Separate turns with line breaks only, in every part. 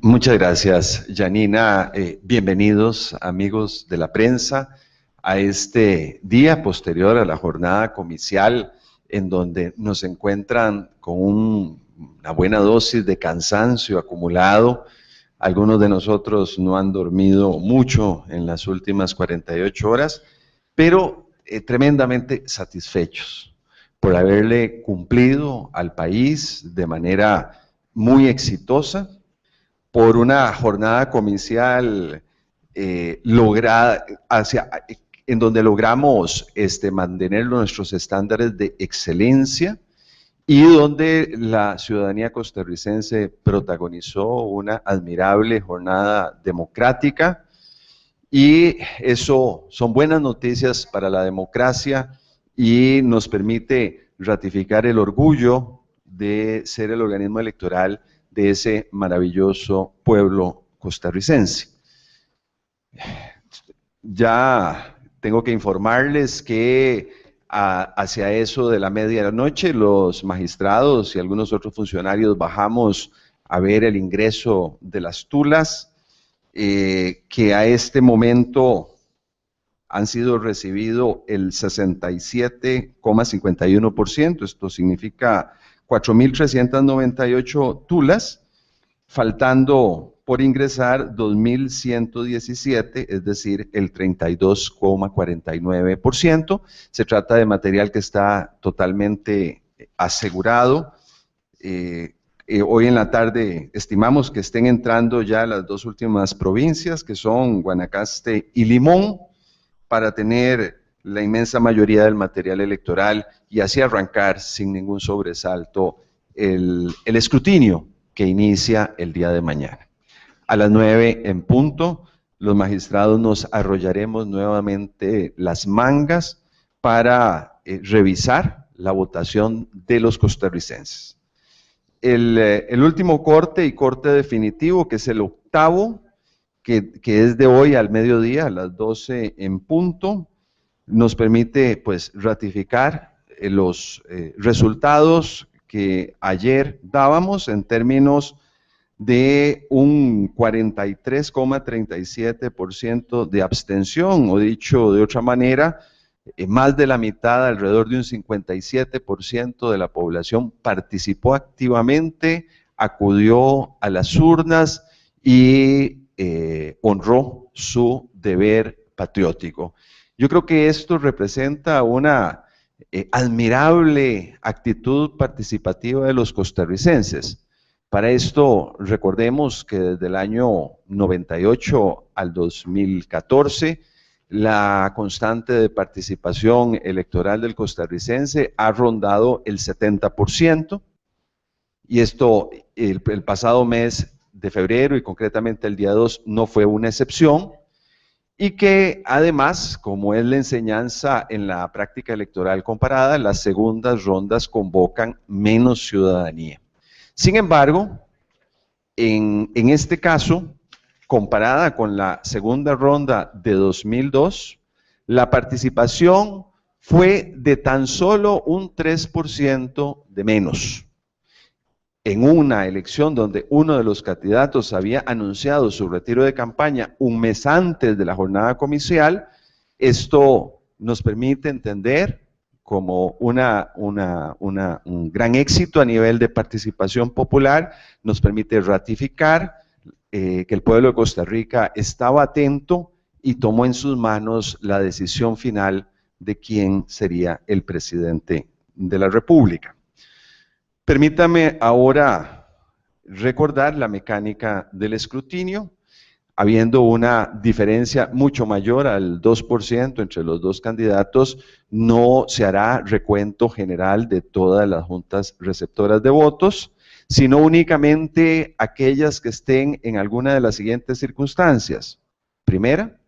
Muchas gracias, Janina. Bienvenidos, amigos de la prensa, a este día posterior a la jornada comicial, en donde nos encuentran con una buena dosis de cansancio acumulado. Algunos de nosotros no han dormido mucho en las últimas 48 horas, pero tremendamente satisfechos por haberle cumplido al país de manera muy exitosa, por una jornada comicial lograda en donde logramos mantener nuestros estándares de excelencia y donde la ciudadanía costarricense protagonizó una admirable jornada democrática, y eso son buenas noticias para la democracia y nos permite ratificar el orgullo de ser el organismo electoral de ese maravilloso pueblo costarricense. Ya tengo que informarles que hacia eso de la medianoche los magistrados y algunos otros funcionarios bajamos a ver el ingreso de las tulas, que a este momento han sido recibido el 67,51%, esto significa 4.398 tulas, faltando por ingresar 2.117, es decir, el 32,49%. Se trata de material que está totalmente asegurado. Hoy en la tarde estimamos que estén entrando ya las dos últimas provincias, que son Guanacaste y Limón, para tener la inmensa mayoría del material electoral y así arrancar sin ningún sobresalto el escrutinio que inicia el día de mañana. A las 9 en punto, los magistrados nos arrollaremos nuevamente las mangas para revisar la votación de los costarricenses. El último corte y corte definitivo, que es el octavo, que es de hoy al mediodía, a las 12 en punto, nos permite pues ratificar los resultados que ayer dábamos en términos de un 43,37% de abstención, o dicho de otra manera, más de la mitad, alrededor de un 57% de la población participó activamente, acudió a las urnas y honró su deber patriótico. Yo creo que esto representa una admirable actitud participativa de los costarricenses. Para esto, recordemos que desde el año 98 al 2014, la constante de participación electoral del costarricense ha rondado el 70%, y esto el pasado mes de febrero y concretamente el día 2 no fue una excepción, y que además, como es la enseñanza en la práctica electoral comparada, las segundas rondas convocan menos ciudadanía. Sin embargo, en este caso, comparada con la segunda ronda de 2002, la participación fue de tan solo un 3% de menos. En una elección donde uno de los candidatos había anunciado su retiro de campaña un mes antes de la jornada comicial, esto nos permite entender como un gran éxito a nivel de participación popular, nos permite ratificar que el pueblo de Costa Rica estaba atento y tomó en sus manos la decisión final de quién sería el presidente de la República. Permítame ahora recordar la mecánica del escrutinio. Habiendo una diferencia mucho mayor al 2% entre los dos candidatos, no se hará recuento general de todas las juntas receptoras de votos, sino únicamente aquellas que estén en alguna de las siguientes circunstancias. Primera,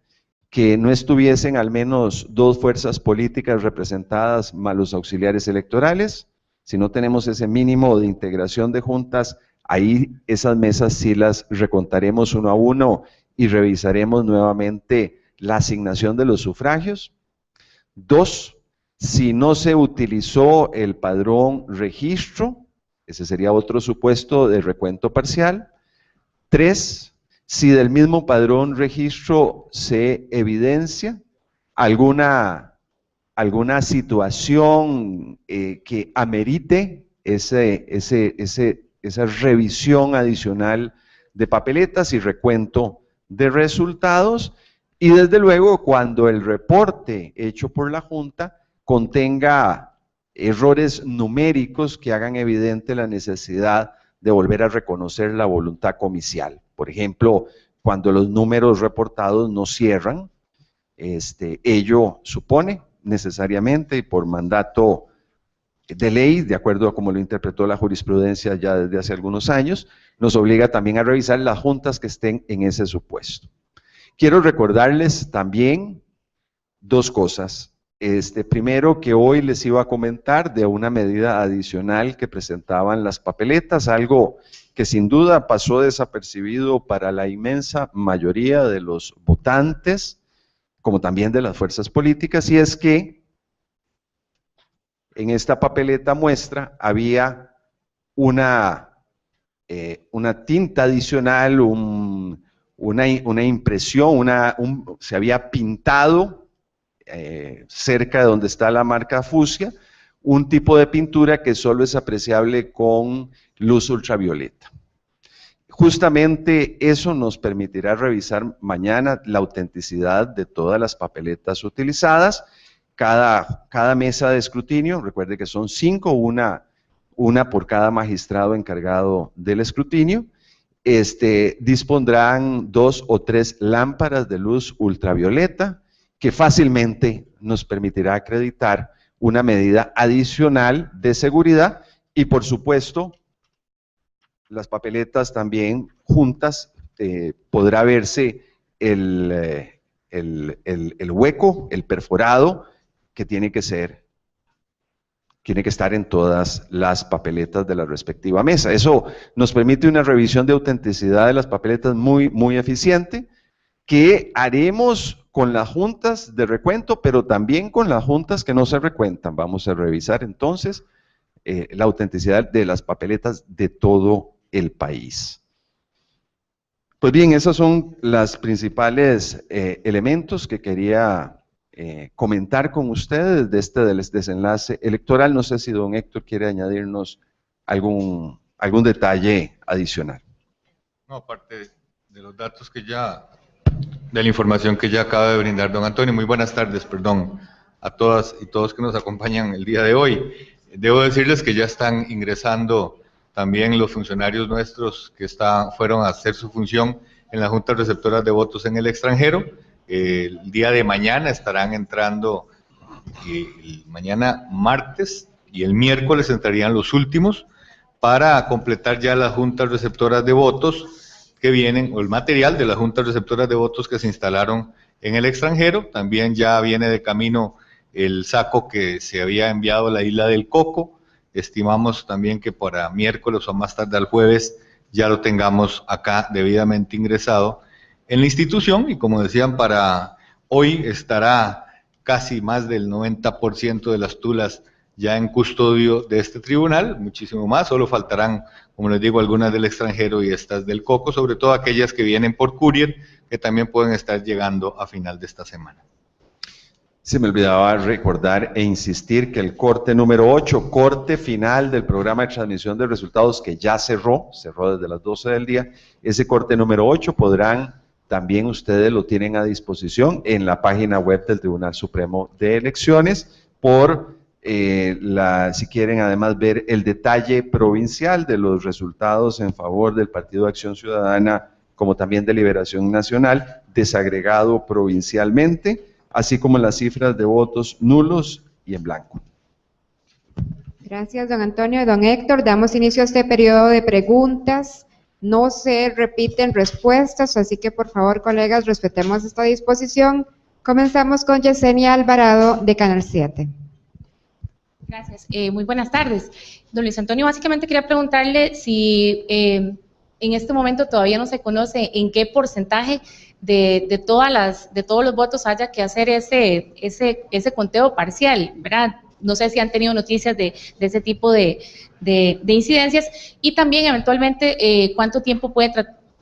que no estuviesen al menos dos fuerzas políticas representadas más los auxiliares electorales. Si no tenemos ese mínimo de integración de juntas, ahí esas mesas sí las recontaremos uno a uno y revisaremos nuevamente la asignación de los sufragios. 2, si no se utilizó el padrón registro, ese sería otro supuesto de recuento parcial. 3, si del mismo padrón registro se evidencia alguna situación que amerite esa revisión adicional de papeletas y recuento de resultados, y desde luego cuando el reporte hecho por la Junta contenga errores numéricos que hagan evidente la necesidad de volver a reconocer la voluntad comicial. Por ejemplo, cuando los números reportados no cierran, ello supone necesariamente y por mandato de ley, de acuerdo a como lo interpretó la jurisprudencia ya desde hace algunos años, nos obliga también a revisar las juntas que estén en ese supuesto. Quiero recordarles también dos cosas. Primero, que hoy les iba a comentar de una medida adicional que presentaban las papeletas, algo que sin duda pasó desapercibido para la inmensa mayoría de los votantes, como también de las fuerzas políticas, y es que en esta papeleta muestra había una tinta adicional, una impresión, se había pintado cerca de donde está la marca fucsia, un tipo de pintura que solo es apreciable con luz ultravioleta. Justamente eso nos permitirá revisar mañana la autenticidad de todas las papeletas utilizadas. Cada mesa de escrutinio, recuerde que son 5, una por cada magistrado encargado del escrutinio, dispondrán 2 o 3 lámparas de luz ultravioleta que fácilmente nos permitirá acreditar una medida adicional de seguridad y, por supuesto, las papeletas también juntas, podrá verse el hueco, el perforado, que tiene que estar en todas las papeletas de la respectiva mesa. Eso nos permite una revisión de autenticidad de las papeletas muy, muy eficiente, que haremos con las juntas de recuento, pero también con las juntas que no se recuentan. Vamos a revisar entonces la autenticidad de las papeletas de todo el país. Pues bien, esos son los principales elementos que quería comentar con ustedes de este desenlace electoral. No sé si don Héctor quiere añadirnos algún detalle adicional.
No, aparte de los datos que ya, de la información que ya acaba de brindar don Antonio. Muy buenas tardes, perdón, a todas y todos que nos acompañan el día de hoy. Debo decirles que ya están ingresando también los funcionarios nuestros que fueron a hacer su función en las juntas receptoras de votos en el extranjero. El día de mañana estarán entrando, mañana martes y el miércoles entrarían los últimos para completar ya las juntas receptoras de votos que vienen, o el material de las juntas receptoras de votos que se instalaron en el extranjero. También ya viene de camino el saco que se había enviado a la isla del Coco. Estimamos también que para miércoles o más tarde al jueves ya lo tengamos acá debidamente ingresado en la institución, y como decían, para hoy estará casi más del 90% de las tulas ya en custodio de este tribunal, muchísimo más, solo faltarán, como les digo, algunas del extranjero y estas del Coco, sobre todo aquellas que vienen por courier, que también pueden estar llegando a final de esta semana.
Se me olvidaba recordar e insistir que el corte número 8, corte final del programa de transmisión de resultados que ya cerró desde las 12 del día, ese corte número 8 también ustedes lo tienen a disposición en la página web del Tribunal Supremo de Elecciones, si quieren además ver el detalle provincial de los resultados en favor del Partido de Acción Ciudadana, como también de Liberación Nacional, desagregado provincialmente, así como las cifras de votos nulos y en blanco.
Gracias, don Antonio y don Héctor. Damos inicio a este periodo de preguntas. No se repiten respuestas, así que por favor, colegas, respetemos esta disposición. Comenzamos con Yesenia Alvarado, de Canal 7.
Gracias. Muy buenas tardes. Don Luis Antonio, básicamente quería preguntarle si en este momento todavía no se conoce en qué porcentaje de todos los votos haya que hacer ese conteo parcial, ¿verdad? No sé si han tenido noticias de ese tipo de incidencias, y también eventualmente cuánto tiempo puede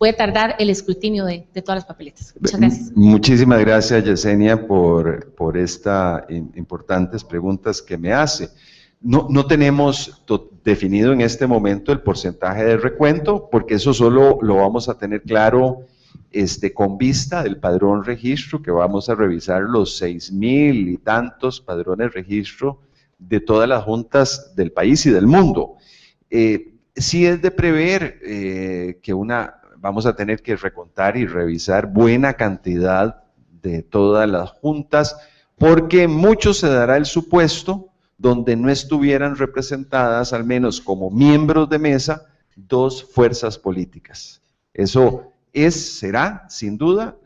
puede tardar el escrutinio de todas las papeletas. Muchas gracias.
Muchísimas gracias, Yesenia, por estas importantes preguntas que me hace. No tenemos definido en este momento el porcentaje de recuento, porque eso solo lo vamos a tener claro con vista del padrón registro, que vamos a revisar los 6,000 y tantos padrones registro de todas las juntas del país y del mundo. Sí es de prever que vamos a tener que recontar y revisar buena cantidad de todas las juntas, porque mucho se dará el supuesto donde no estuvieran representadas, al menos como miembros de mesa, 2 fuerzas políticas. Eso será, sin duda,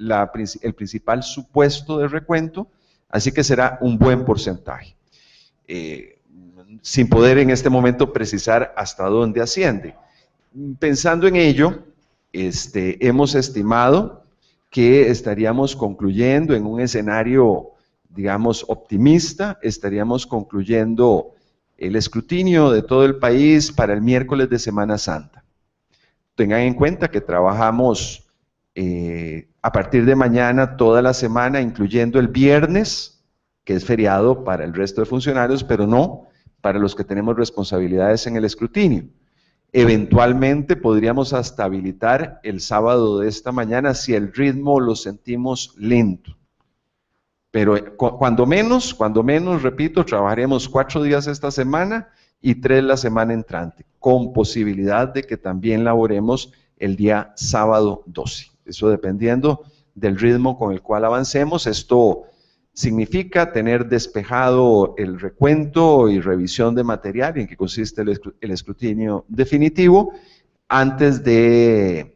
el principal supuesto de recuento, así que será un buen porcentaje. Sin poder en este momento precisar hasta dónde asciende. Pensando en ello, hemos estimado que estaríamos concluyendo en un escenario, digamos, optimista, estaríamos concluyendo el escrutinio de todo el país para el miércoles de Semana Santa. Tengan en cuenta que trabajamos a partir de mañana toda la semana, incluyendo el viernes, que es feriado para el resto de funcionarios, pero no para los que tenemos responsabilidades en el escrutinio. Eventualmente podríamos hasta habilitar el sábado de esta mañana si el ritmo lo sentimos lento. Pero cuando menos, repito, trabajaremos 4 días esta semana y 3 la semana entrante, con posibilidad de que también laboremos el día sábado 12. Eso dependiendo del ritmo con el cual avancemos. Esto significa tener despejado el recuento y revisión de material en que consiste el escrutinio definitivo antes de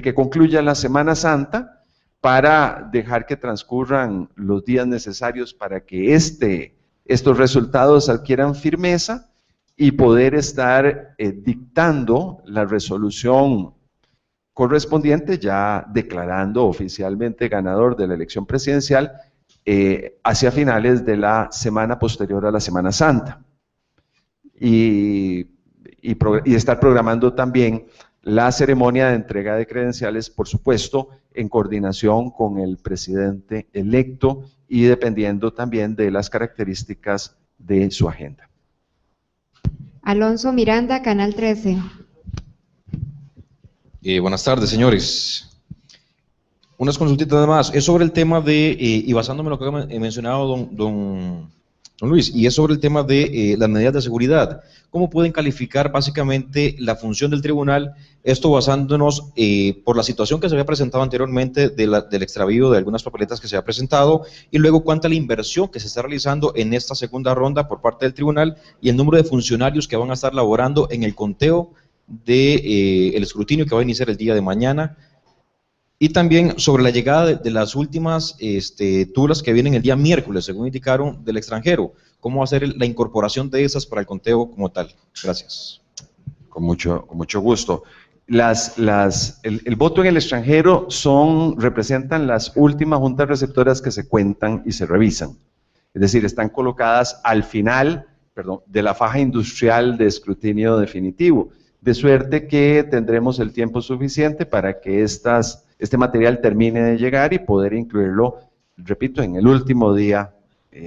que concluya la Semana Santa, para dejar que transcurran los días necesarios para que estos resultados adquieran firmeza y poder estar dictando la resolución correspondiente, ya declarando oficialmente ganador de la elección presidencial hacia finales de la semana posterior a la Semana Santa. Y estar programando también la ceremonia de entrega de credenciales, por supuesto, en coordinación con el presidente electo y dependiendo también de las características de su agenda.
Alonso Miranda, Canal 13.
Buenas tardes, señores. Unas consultitas más. Es sobre el tema de, y basándome en lo que ha mencionado don Luis, y es sobre el tema de las medidas de seguridad. ¿Cómo pueden calificar básicamente la función del tribunal? Esto basándonos por la situación que se había presentado anteriormente del extravío de algunas papeletas que se había presentado, y luego cuánta la inversión que se está realizando en esta segunda ronda por parte del tribunal y el número de funcionarios que van a estar laborando en el conteo del escrutinio que va a iniciar el día de mañana. Y también sobre la llegada de las últimas tulas que vienen el día miércoles, según indicaron, del extranjero. ¿Cómo va a ser la incorporación de esas para el conteo como tal? Gracias.
Con mucho gusto. El voto en el extranjero representan las últimas juntas receptoras que se cuentan y se revisan. Es decir, están colocadas al final, de la faja industrial de escrutinio definitivo. De suerte que tendremos el tiempo suficiente para que este material termine de llegar y poder incluirlo, repito, en el último día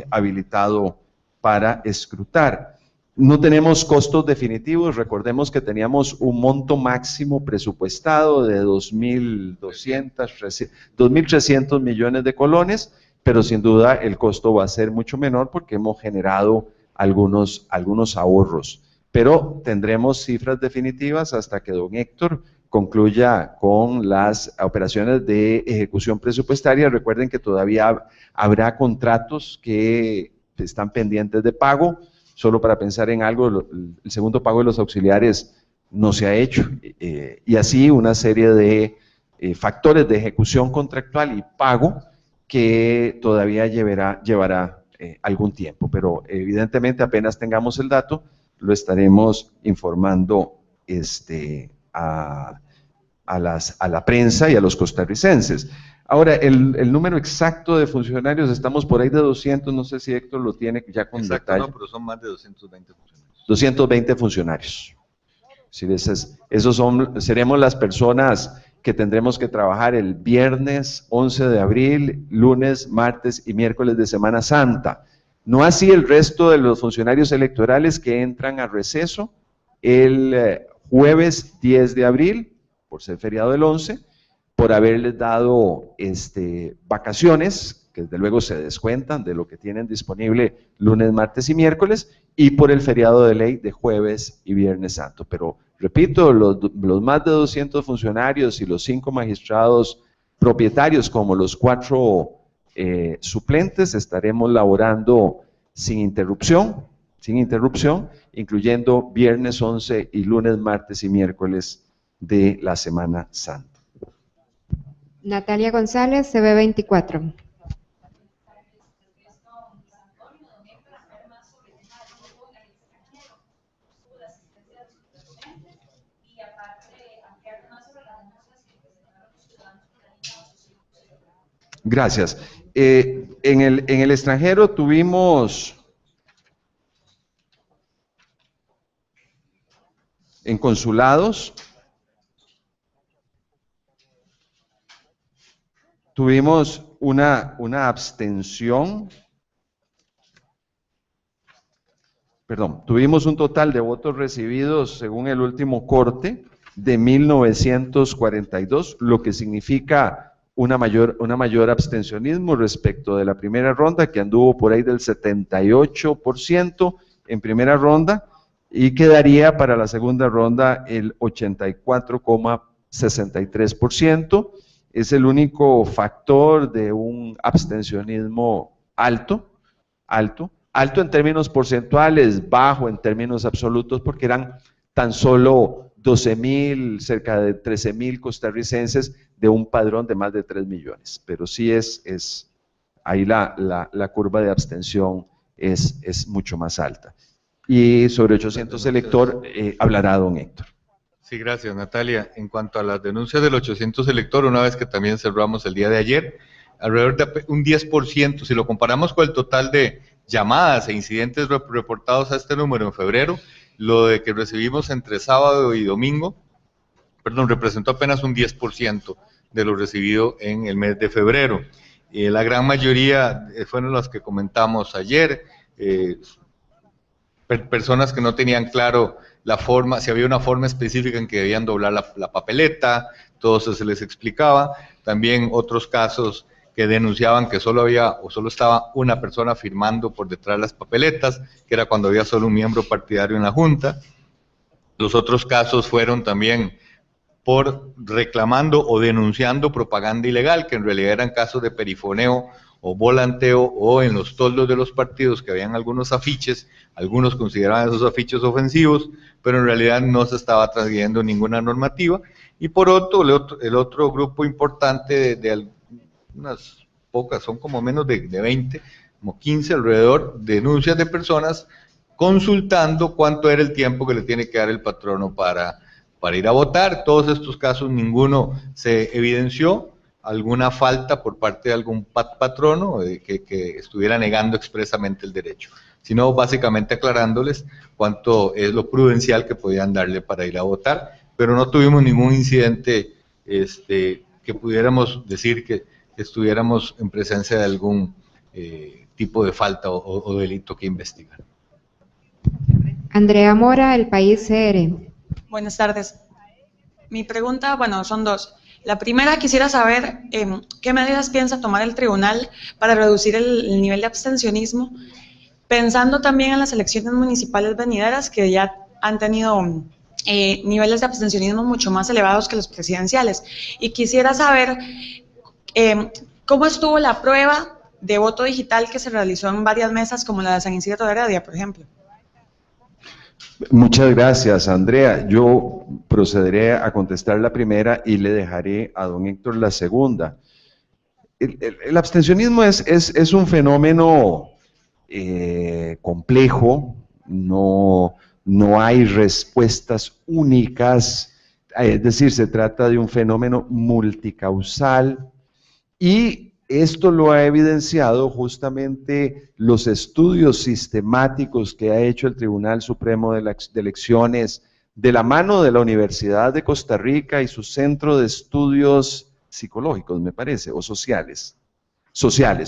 habilitado para escrutar. No tenemos costos definitivos, recordemos que teníamos un monto máximo presupuestado de 2.300 millones de colones, pero sin duda el costo va a ser mucho menor porque hemos generado algunos ahorros. Pero tendremos cifras definitivas hasta que don Héctor concluya con las operaciones de ejecución presupuestaria. Recuerden que todavía habrá contratos que están pendientes de pago. Solo para pensar en algo, el segundo pago de los auxiliares no se ha hecho. Y así una serie de factores de ejecución contractual y pago que todavía llevará algún tiempo. Pero evidentemente apenas tengamos el dato, lo estaremos informando a la prensa y a los costarricenses. Ahora, el número exacto de funcionarios, estamos por ahí de 200, no sé si Héctor lo tiene ya con
exacto,
detalle.
No, pero son más de 220 funcionarios.
220 funcionarios. Sí, seremos las personas que tendremos que trabajar el viernes 11 de abril, lunes, martes y miércoles de Semana Santa. No así el resto de los funcionarios electorales que entran a receso el jueves 10 de abril, por ser feriado del 11, por haberles dado vacaciones, que desde luego se descuentan de lo que tienen disponible lunes, martes y miércoles, y por el feriado de ley de jueves y viernes santo. Pero repito, los más de 200 funcionarios y los 5 magistrados propietarios, como los 4 suplentes, estaremos laborando sin interrupción, incluyendo viernes 11 y lunes, martes y miércoles de la Semana Santa.
Natalia González, CB24.
Gracias. En el extranjero tuvimos, en consulados, tuvimos una abstención, tuvimos un total de votos recibidos según el último corte de 1942, lo que significa una mayor abstencionismo respecto de la primera ronda, que anduvo por ahí del 78% en primera ronda, y quedaría para la segunda ronda el 84,63%. Es el único factor de un abstencionismo alto en términos porcentuales, bajo en términos absolutos, porque eran tan solo 12,000, cerca de 13,000 costarricenses de un padrón de más de 3 millones. Pero sí es ahí la curva de abstención es mucho más alta. Y sobre 800 elector hablará don Héctor.
Sí, gracias, Natalia. En cuanto a las denuncias del 800 elector, una vez que también cerramos el día de ayer, alrededor de un 10%, si lo comparamos con el total de llamadas e incidentes reportados a este número en febrero, lo de que recibimos entre sábado y domingo, representó apenas un 10% de lo recibido en el mes de febrero. La gran mayoría fueron las que comentamos ayer, personas que no tenían claro la forma, si había una forma específica en que debían doblar la papeleta, todo eso se les explicaba. También otros casos que denunciaban que solo estaba una persona firmando por detrás de las papeletas, que era cuando había solo un miembro partidario en la Junta. Los otros casos fueron también por reclamando o denunciando propaganda ilegal, que en realidad eran casos de perifoneo o volanteo, o en los toldos de los partidos que habían algunos afiches, algunos consideraban esos afiches ofensivos, pero en realidad no se estaba transgrediendo ninguna normativa. Y por otro, el otro grupo importante de unas pocas, son como menos de 20, como 15 alrededor, denuncias de personas consultando cuánto era el tiempo que le tiene que dar el patrono para ir a votar. Todos estos casos, ninguno se evidenció alguna falta por parte de algún patrono que estuviera negando expresamente el derecho, sino básicamente aclarándoles cuánto es lo prudencial que podían darle para ir a votar, pero no tuvimos ningún incidente que pudiéramos decir que estuviéramos en presencia de algún tipo de falta o delito que investigar.
Andrea Mora, El País CR.
Buenas tardes. Mi pregunta, son 2. La primera, quisiera saber qué medidas piensa tomar el tribunal para reducir el nivel de abstencionismo, pensando también en las elecciones municipales venideras, que ya han tenido niveles de abstencionismo mucho más elevados que los presidenciales. Y quisiera saber cómo estuvo la prueba de voto digital que se realizó en varias mesas, como la de San Isidro de Heredia, por ejemplo.
Muchas gracias, Andrea. Yo procederé a contestar la primera y le dejaré a don Héctor la segunda. El abstencionismo es un fenómeno complejo, no hay respuestas únicas, es decir, se trata de un fenómeno multicausal, y esto lo ha evidenciado justamente los estudios sistemáticos que ha hecho el Tribunal Supremo de Elecciones de la mano de la Universidad de Costa Rica y su Centro de Estudios Psicológicos, me parece, o sociales,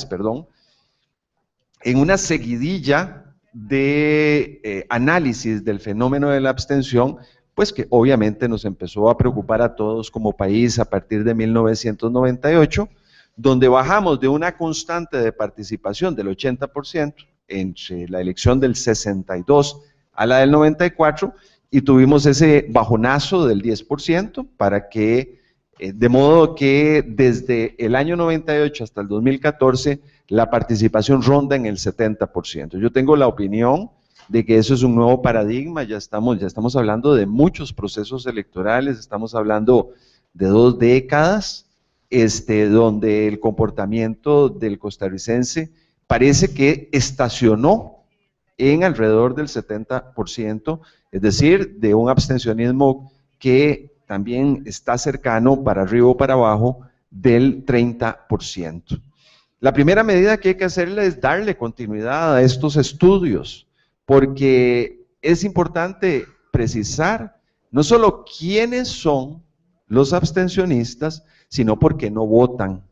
perdón, en una seguidilla de análisis del fenómeno de la abstención, pues que obviamente nos empezó a preocupar a todos como país a partir de 1998, donde bajamos de una constante de participación del 80% entre la elección del 62 a la del 94, y tuvimos ese bajonazo del 10% para que, de modo que desde el año 98 hasta el 2014, la participación ronda en el 70%. Yo tengo la opinión de que eso es un nuevo paradigma, ya estamos hablando de muchos procesos electorales, estamos hablando de 2 décadas, donde el comportamiento del costarricense parece que estacionó en alrededor del 70%, es decir, de un abstencionismo que también está cercano para arriba o para abajo del 30%. La primera medida que hay que hacerle es darle continuidad a estos estudios, porque es importante precisar no solo quiénes son los abstencionistas, sino por qué no votan.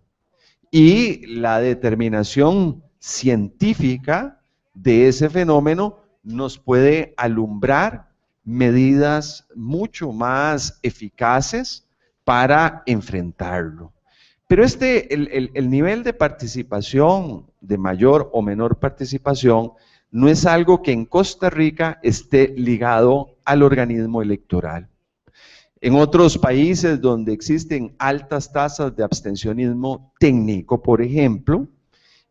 Y la determinación científica de ese fenómeno nos puede alumbrar medidas mucho más eficaces para enfrentarlo. Pero el nivel de participación, de mayor o menor participación, no es algo que en Costa Rica esté ligado al organismo electoral. En otros países donde existen altas tasas de abstencionismo técnico, por ejemplo,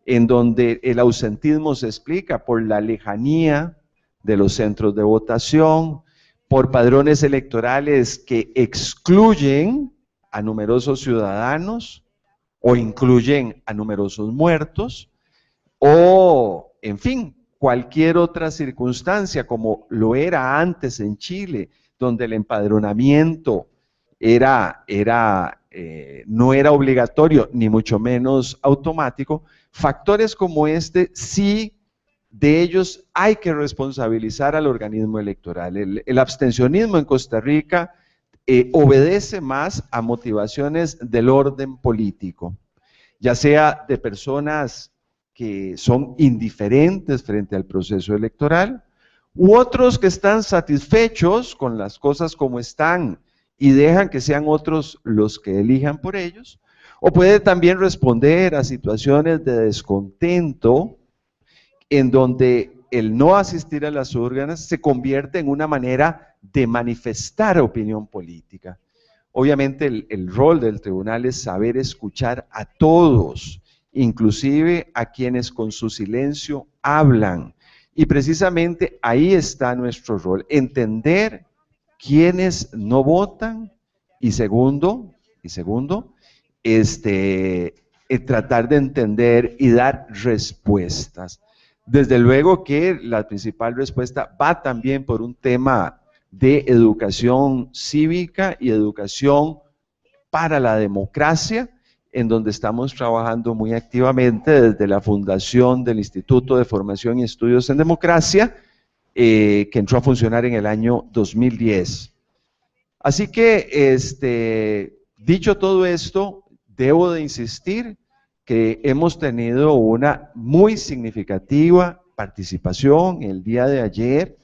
en donde el ausentismo se explica por la lejanía de los centros de votación, por padrones electorales que excluyen a numerosos ciudadanos o incluyen a numerosos muertos, o, en fin, cualquier otra circunstancia, como lo era antes en Chile, donde el empadronamiento no era obligatorio, ni mucho menos automático. Factores como sí, de ellos hay que responsabilizar al organismo electoral. El abstencionismo en Costa Rica obedece más a motivaciones del orden político, ya sea de personas que son indiferentes frente al proceso electoral, u otros que están satisfechos con las cosas como están y dejan que sean otros los que elijan por ellos, o puede también responder a situaciones de descontento en donde el no asistir a las urnas se convierte en una manera de manifestar opinión política. Obviamente el rol del tribunal es saber escuchar a todos, inclusive a quienes con su silencio hablan. Y precisamente ahí está nuestro rol, entender quiénes no votan y segundo, tratar de entender y dar respuestas. Desde luego que la principal respuesta va también por un tema de educación cívica y educación para la democracia, en donde estamos trabajando muy activamente desde la fundación del Instituto de Formación y Estudios en Democracia, que entró a funcionar en el año 2010. Así que, dicho todo esto, debo de insistir que hemos tenido una muy significativa participación el día de ayer.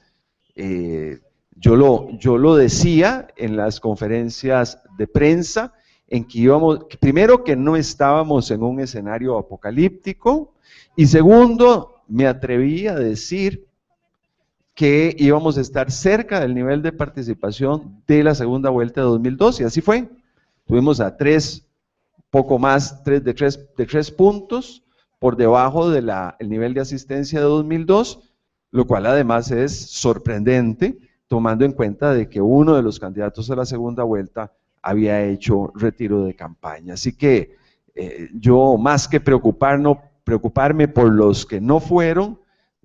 Yo lo decía en las conferencias de prensa, en que primero que no estábamos en un escenario apocalíptico, y segundo, me atreví a decir que íbamos a estar cerca del nivel de participación de la segunda vuelta de 2002, y así fue. Tuvimos a poco más de tres puntos por debajo del nivel de asistencia de 2002, lo cual además es sorprendente, tomando en cuenta de que uno de los candidatos a la segunda vuelta había hecho retiro de campaña. Así que yo, más que preocuparme por los que no fueron,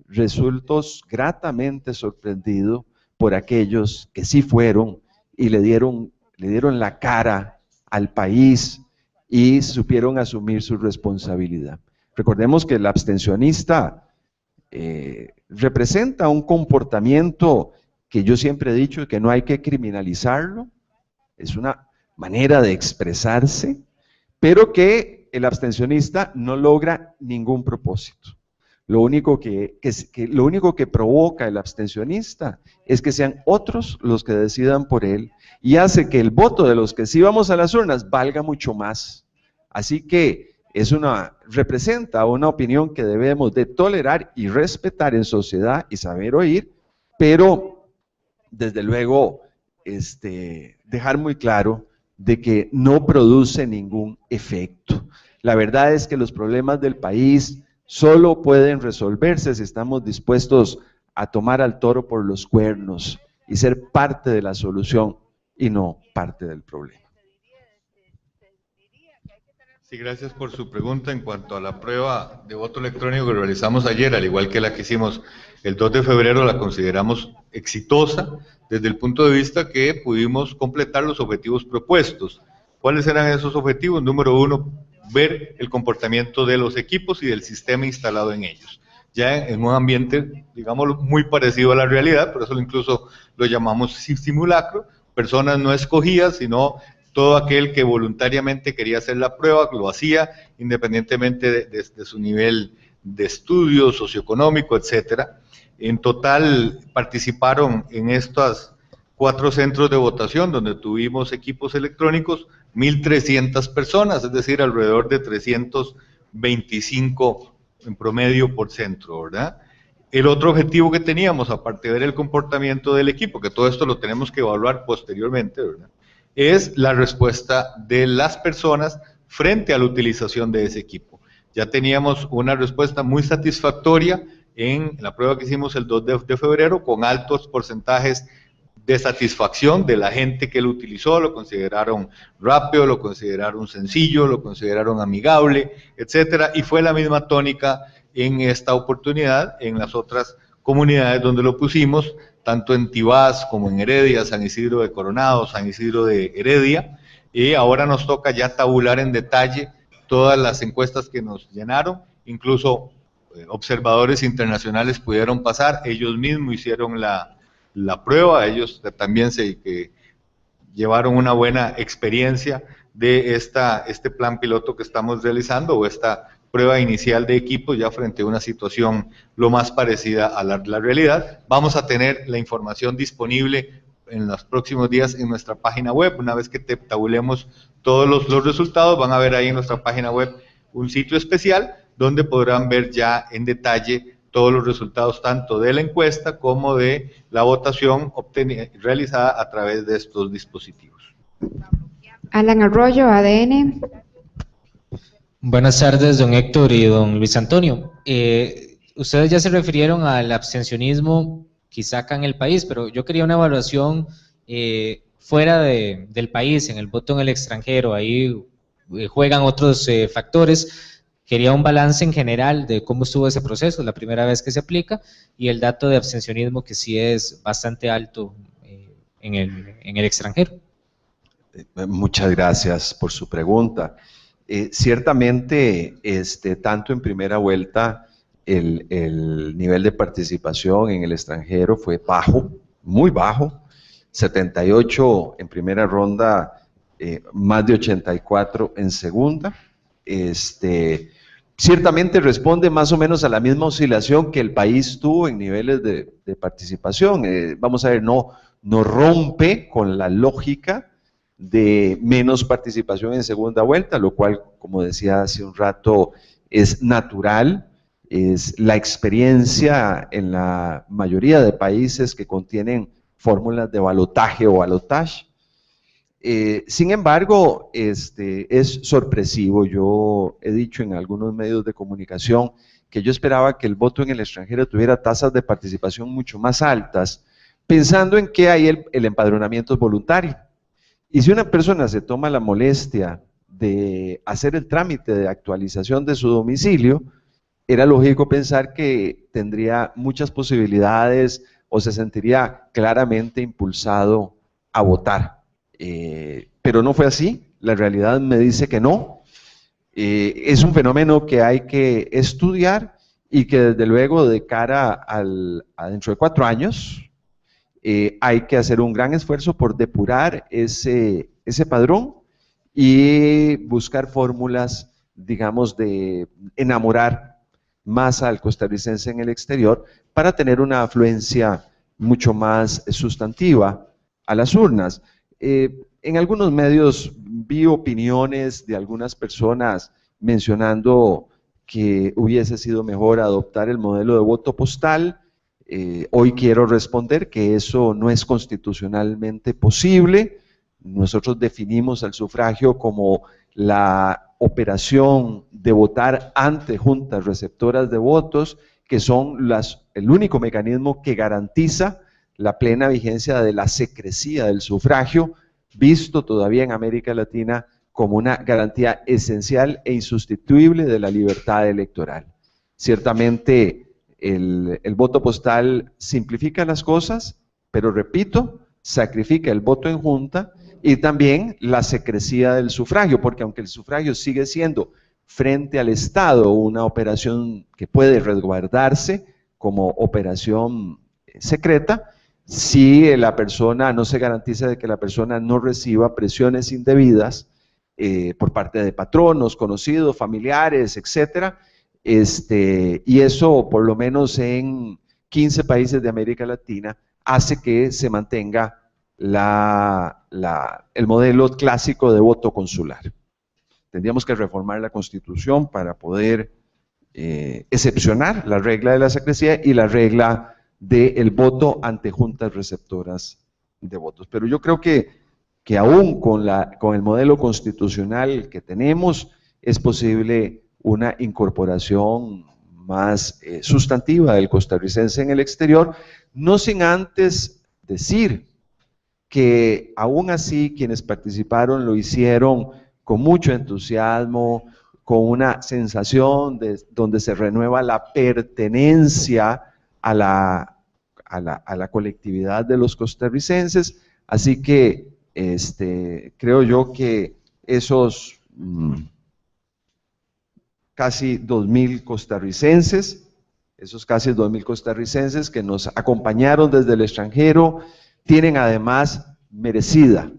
resulto gratamente sorprendido por aquellos que sí fueron y le dieron la cara al país y supieron asumir su responsabilidad. Recordemos que el abstencionista representa un comportamiento que yo siempre he dicho que no hay que criminalizarlo, es una manera de expresarse, pero que el abstencionista no logra ningún propósito. Lo único que provoca el abstencionista es que sean otros los que decidan por él y hace que el voto de los que sí vamos a las urnas valga mucho más. Así que representa una opinión que debemos de tolerar y respetar en sociedad y saber oír, pero desde luego dejar muy claro de que no produce ningún efecto. La verdad es que los problemas del país solo pueden resolverse si estamos dispuestos a tomar al toro por los cuernos y ser parte de la solución y no parte del problema.
Sí, gracias por su pregunta. En cuanto a la prueba de voto electrónico que realizamos ayer, al igual que la que hicimos el 2 de febrero, la consideramos exitosa desde el punto de vista que pudimos completar los objetivos propuestos. ¿Cuáles eran esos objetivos? Número uno, ver el comportamiento de los equipos y del sistema instalado en ellos. Ya en un ambiente, digamos, muy parecido a la realidad, por eso incluso lo llamamos simulacro, personas no escogidas, sino todo aquel que voluntariamente quería hacer la prueba, lo hacía, independientemente de su nivel de estudio, socioeconómico, etcétera. En total participaron en estos 4 centros de votación, donde tuvimos equipos electrónicos, 1.300 personas, es decir, alrededor de 325 en promedio por centro, ¿verdad? El otro objetivo que teníamos, aparte de ver el comportamiento del equipo, que todo esto lo tenemos que evaluar posteriormente, ¿verdad?, es la respuesta de las personas frente a la utilización de ese equipo. Ya teníamos una respuesta muy satisfactoria en la prueba que hicimos el 2 de febrero, con altos porcentajes de satisfacción de la gente que lo utilizó, lo consideraron rápido, lo consideraron sencillo, lo consideraron amigable, etcétera, y fue la misma tónica en esta oportunidad en las otras comunidades donde lo pusimos, tanto en Tibás como en Heredia, San Isidro de Coronado, San Isidro de Heredia, y ahora nos toca ya tabular en detalle todas las encuestas que nos llenaron, incluso observadores internacionales pudieron pasar, ellos mismos hicieron la prueba, ellos también llevaron una buena experiencia de este plan piloto que estamos realizando, o esta prueba inicial de equipo, ya frente a una situación lo más parecida a la realidad. Vamos a tener la información disponible en los próximos días en nuestra página web. Una vez que tabulemos todos los resultados, van a ver ahí en nuestra página web un sitio especial donde podrán ver ya en detalle todos los resultados tanto de la encuesta como de la votación realizada a través de estos dispositivos.
Alan Arroyo, ADN.
Buenas tardes, don Héctor y don Luis Antonio. Ustedes ya se refirieron al abstencionismo quizá acá en el país, pero yo quería una evaluación fuera del país, en el voto en el extranjero. Ahí juegan otros factores. Quería un balance en general de cómo estuvo ese proceso, la primera vez que se aplica, y el dato de abstencionismo que sí es bastante alto en el extranjero.
Muchas gracias por su pregunta. Ciertamente, tanto en primera vuelta, el nivel de participación en el extranjero fue bajo, muy bajo, 78 en primera ronda, más de 84 en segunda. Ciertamente responde más o menos a la misma oscilación que el país tuvo en niveles de participación. Vamos a ver, no rompe con la lógica de menos participación en segunda vuelta, lo cual, como decía hace un rato, es natural, es la experiencia en la mayoría de países que contienen fórmulas de balotaje o balotage. Sin embargo, es sorpresivo. Yo he dicho en algunos medios de comunicación que yo esperaba que el voto en el extranjero tuviera tasas de participación mucho más altas, pensando en que ahí el empadronamiento es voluntario. Y si una persona se toma la molestia de hacer el trámite de actualización de su domicilio, era lógico pensar que tendría muchas posibilidades o se sentiría claramente impulsado a votar. Pero no fue así, la realidad me dice que no. Es un fenómeno que hay que estudiar y que desde luego de cara a dentro de 4 años, hay que hacer un gran esfuerzo por depurar ese padrón y buscar fórmulas, digamos, de enamorar más al costarricense en el exterior para tener una afluencia mucho más sustantiva a las urnas. En algunos medios vi opiniones de algunas personas mencionando que hubiese sido mejor adoptar el modelo de voto postal. Hoy quiero responder que eso no es constitucionalmente posible. Nosotros definimos el sufragio como la operación de votar ante juntas receptoras de votos, que son el único mecanismo que garantiza la plena vigencia de la secrecía del sufragio, visto todavía en América Latina como una garantía esencial e insustituible de la libertad electoral. Ciertamente el voto postal simplifica las cosas, pero repito, sacrifica el voto en junta y también la secrecía del sufragio, porque aunque el sufragio sigue siendo frente al Estado una operación que puede resguardarse como operación secreta, si la persona no se garantiza de que la persona no reciba presiones indebidas por parte de patronos, conocidos, familiares, etcétera, y eso por lo menos en 15 países de América Latina hace que se mantenga el modelo clásico de voto consular. Tendríamos que reformar la Constitución para poder excepcionar la regla de la secrecía y la regla del voto ante juntas receptoras de votos. Pero yo creo que aún con el modelo constitucional que tenemos, es posible una incorporación más sustantiva del costarricense en el exterior, no sin antes decir que aún así quienes participaron lo hicieron con mucho entusiasmo, con una sensación donde se renueva la pertenencia a la colectividad de los costarricenses. Así que creo yo que esos casi 2.000 costarricenses, que nos acompañaron desde el extranjero, tienen además merecida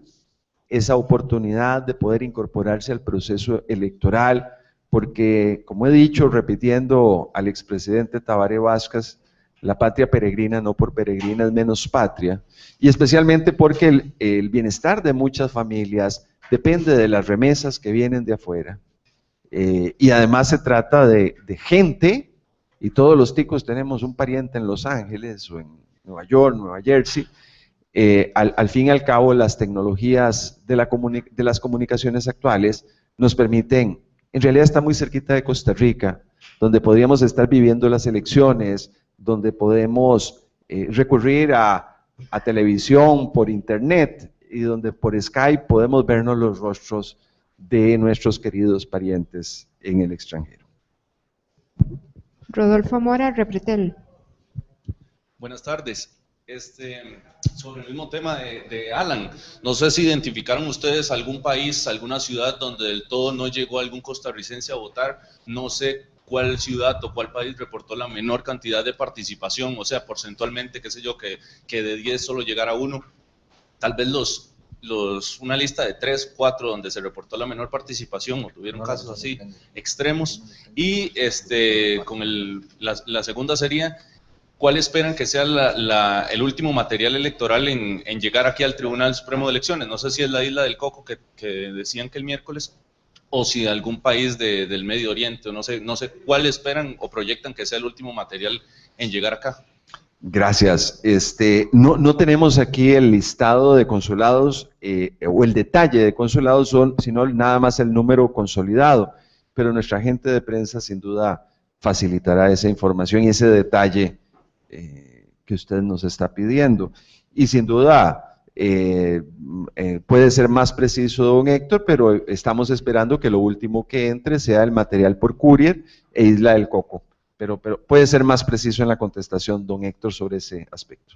esa oportunidad de poder incorporarse al proceso electoral, porque, como he dicho, repitiendo al expresidente Tabaré Vázquez, la patria peregrina no por peregrina es menos patria, y especialmente porque el bienestar de muchas familias depende de las remesas que vienen de afuera, y además se trata de gente, y todos los ticos tenemos un pariente en Los Ángeles o en Nueva York, Nueva Jersey. Al fin y al cabo, las tecnologías de las comunicaciones actuales nos permiten, en realidad está muy cerquita de Costa Rica, donde podríamos estar viviendo las elecciones, donde podemos recurrir a televisión por internet y donde por Skype podemos vernos los rostros de nuestros queridos parientes en el extranjero.
Rodolfo Mora, Repretel.
Buenas tardes. Sobre el mismo tema de Alan, no sé si identificaron ustedes algún país, alguna ciudad donde del todo no llegó algún costarricense a votar. No sé cuál ciudad o cuál país reportó la menor cantidad de participación, o sea, porcentualmente, qué sé yo, que de 10 solo llegara uno. Tal vez una lista de 3, 4 donde se reportó la menor participación o tuvieron casos así extremos. Y la segunda sería, ¿cuál esperan que sea el último material electoral en llegar aquí al Tribunal Supremo de Elecciones? No sé si es la Isla del Coco que decían que el miércoles, o si algún país del Medio Oriente, o no sé cuál esperan o proyectan que sea el último material en llegar acá.
Gracias. No tenemos aquí el listado de consulados o el detalle de consulados, sino nada más el número consolidado, pero nuestra gente de prensa sin duda facilitará esa información y ese detalle que usted nos está pidiendo. Y sin duda puede ser más preciso don Héctor, pero estamos esperando que lo último que entre sea el material por courier e Isla del Coco. Pero puede ser más preciso en la contestación, don Héctor, sobre ese aspecto.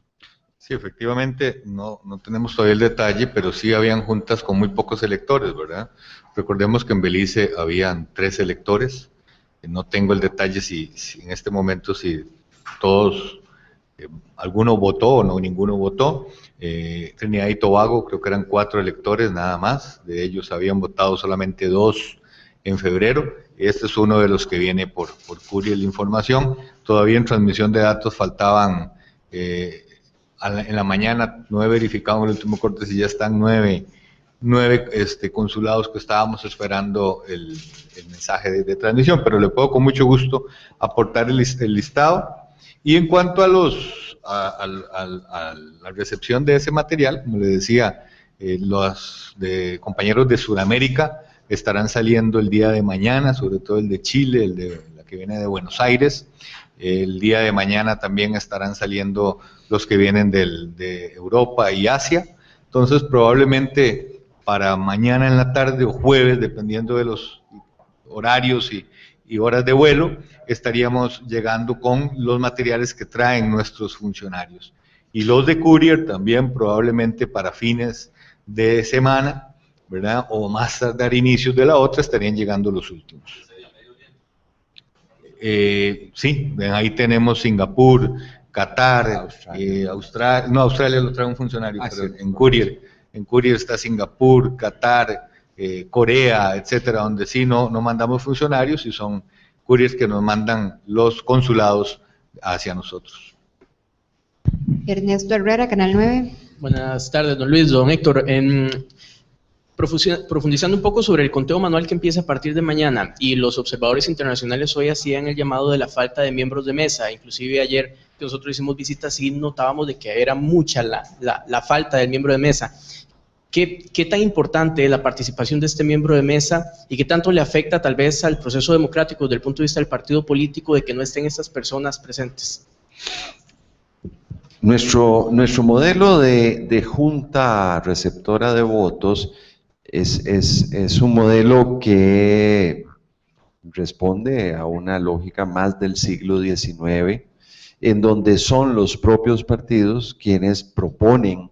Sí, efectivamente, no tenemos todavía el detalle, pero sí habían juntas con muy pocos electores, ¿verdad? Recordemos que en Belice habían 3 electores. No tengo el detalle si en este momento si todos alguno votó o no, ninguno votó. Trinidad y Tobago, creo que eran 4 electores nada más, de ellos habían votado solamente 2 en febrero. Este es uno de los que viene por Courier la información. Todavía en transmisión de datos faltaban, en la mañana no he verificado en el último corte si ya están 9 consulados que estábamos esperando el mensaje de transmisión, pero le puedo con mucho gusto aportar el listado. Y en cuanto a la recepción de ese material, como le decía, los compañeros de Sudamérica estarán saliendo el día de mañana, sobre todo el de Chile, la que viene de Buenos Aires. El día de mañana también estarán saliendo los que vienen de Europa y Asia. Entonces, probablemente para mañana en la tarde o jueves, dependiendo de los horarios y horas de vuelo, estaríamos llegando con los materiales que traen nuestros funcionarios. Y los de Courier también probablemente para fines de semana, ¿verdad? O más tardar inicios de la otra, estarían llegando los últimos. Sí, ahí tenemos Singapur, Qatar, Australia lo trae un funcionario, pero sí, en Courier está Singapur, Qatar, Corea, etcétera, donde sí no mandamos funcionarios y son couriers que nos mandan los consulados hacia nosotros.
Ernesto Herrera, Canal 9.
Buenas tardes, don Luis, don Héctor. Profundizando un poco sobre el conteo manual que empieza a partir de mañana, y los observadores internacionales hoy hacían el llamado de la falta de miembros de mesa. Inclusive ayer que nosotros hicimos visitas sí notábamos de que era mucha la falta del miembro de mesa. ¿Qué tan importante es la participación de este miembro de mesa y qué tanto le afecta tal vez al proceso democrático desde el punto de vista del partido político de que no estén estas personas presentes?
Nuestro modelo de junta receptora de votos es un modelo que responde a una lógica más del siglo XIX, en donde son los propios partidos quienes proponen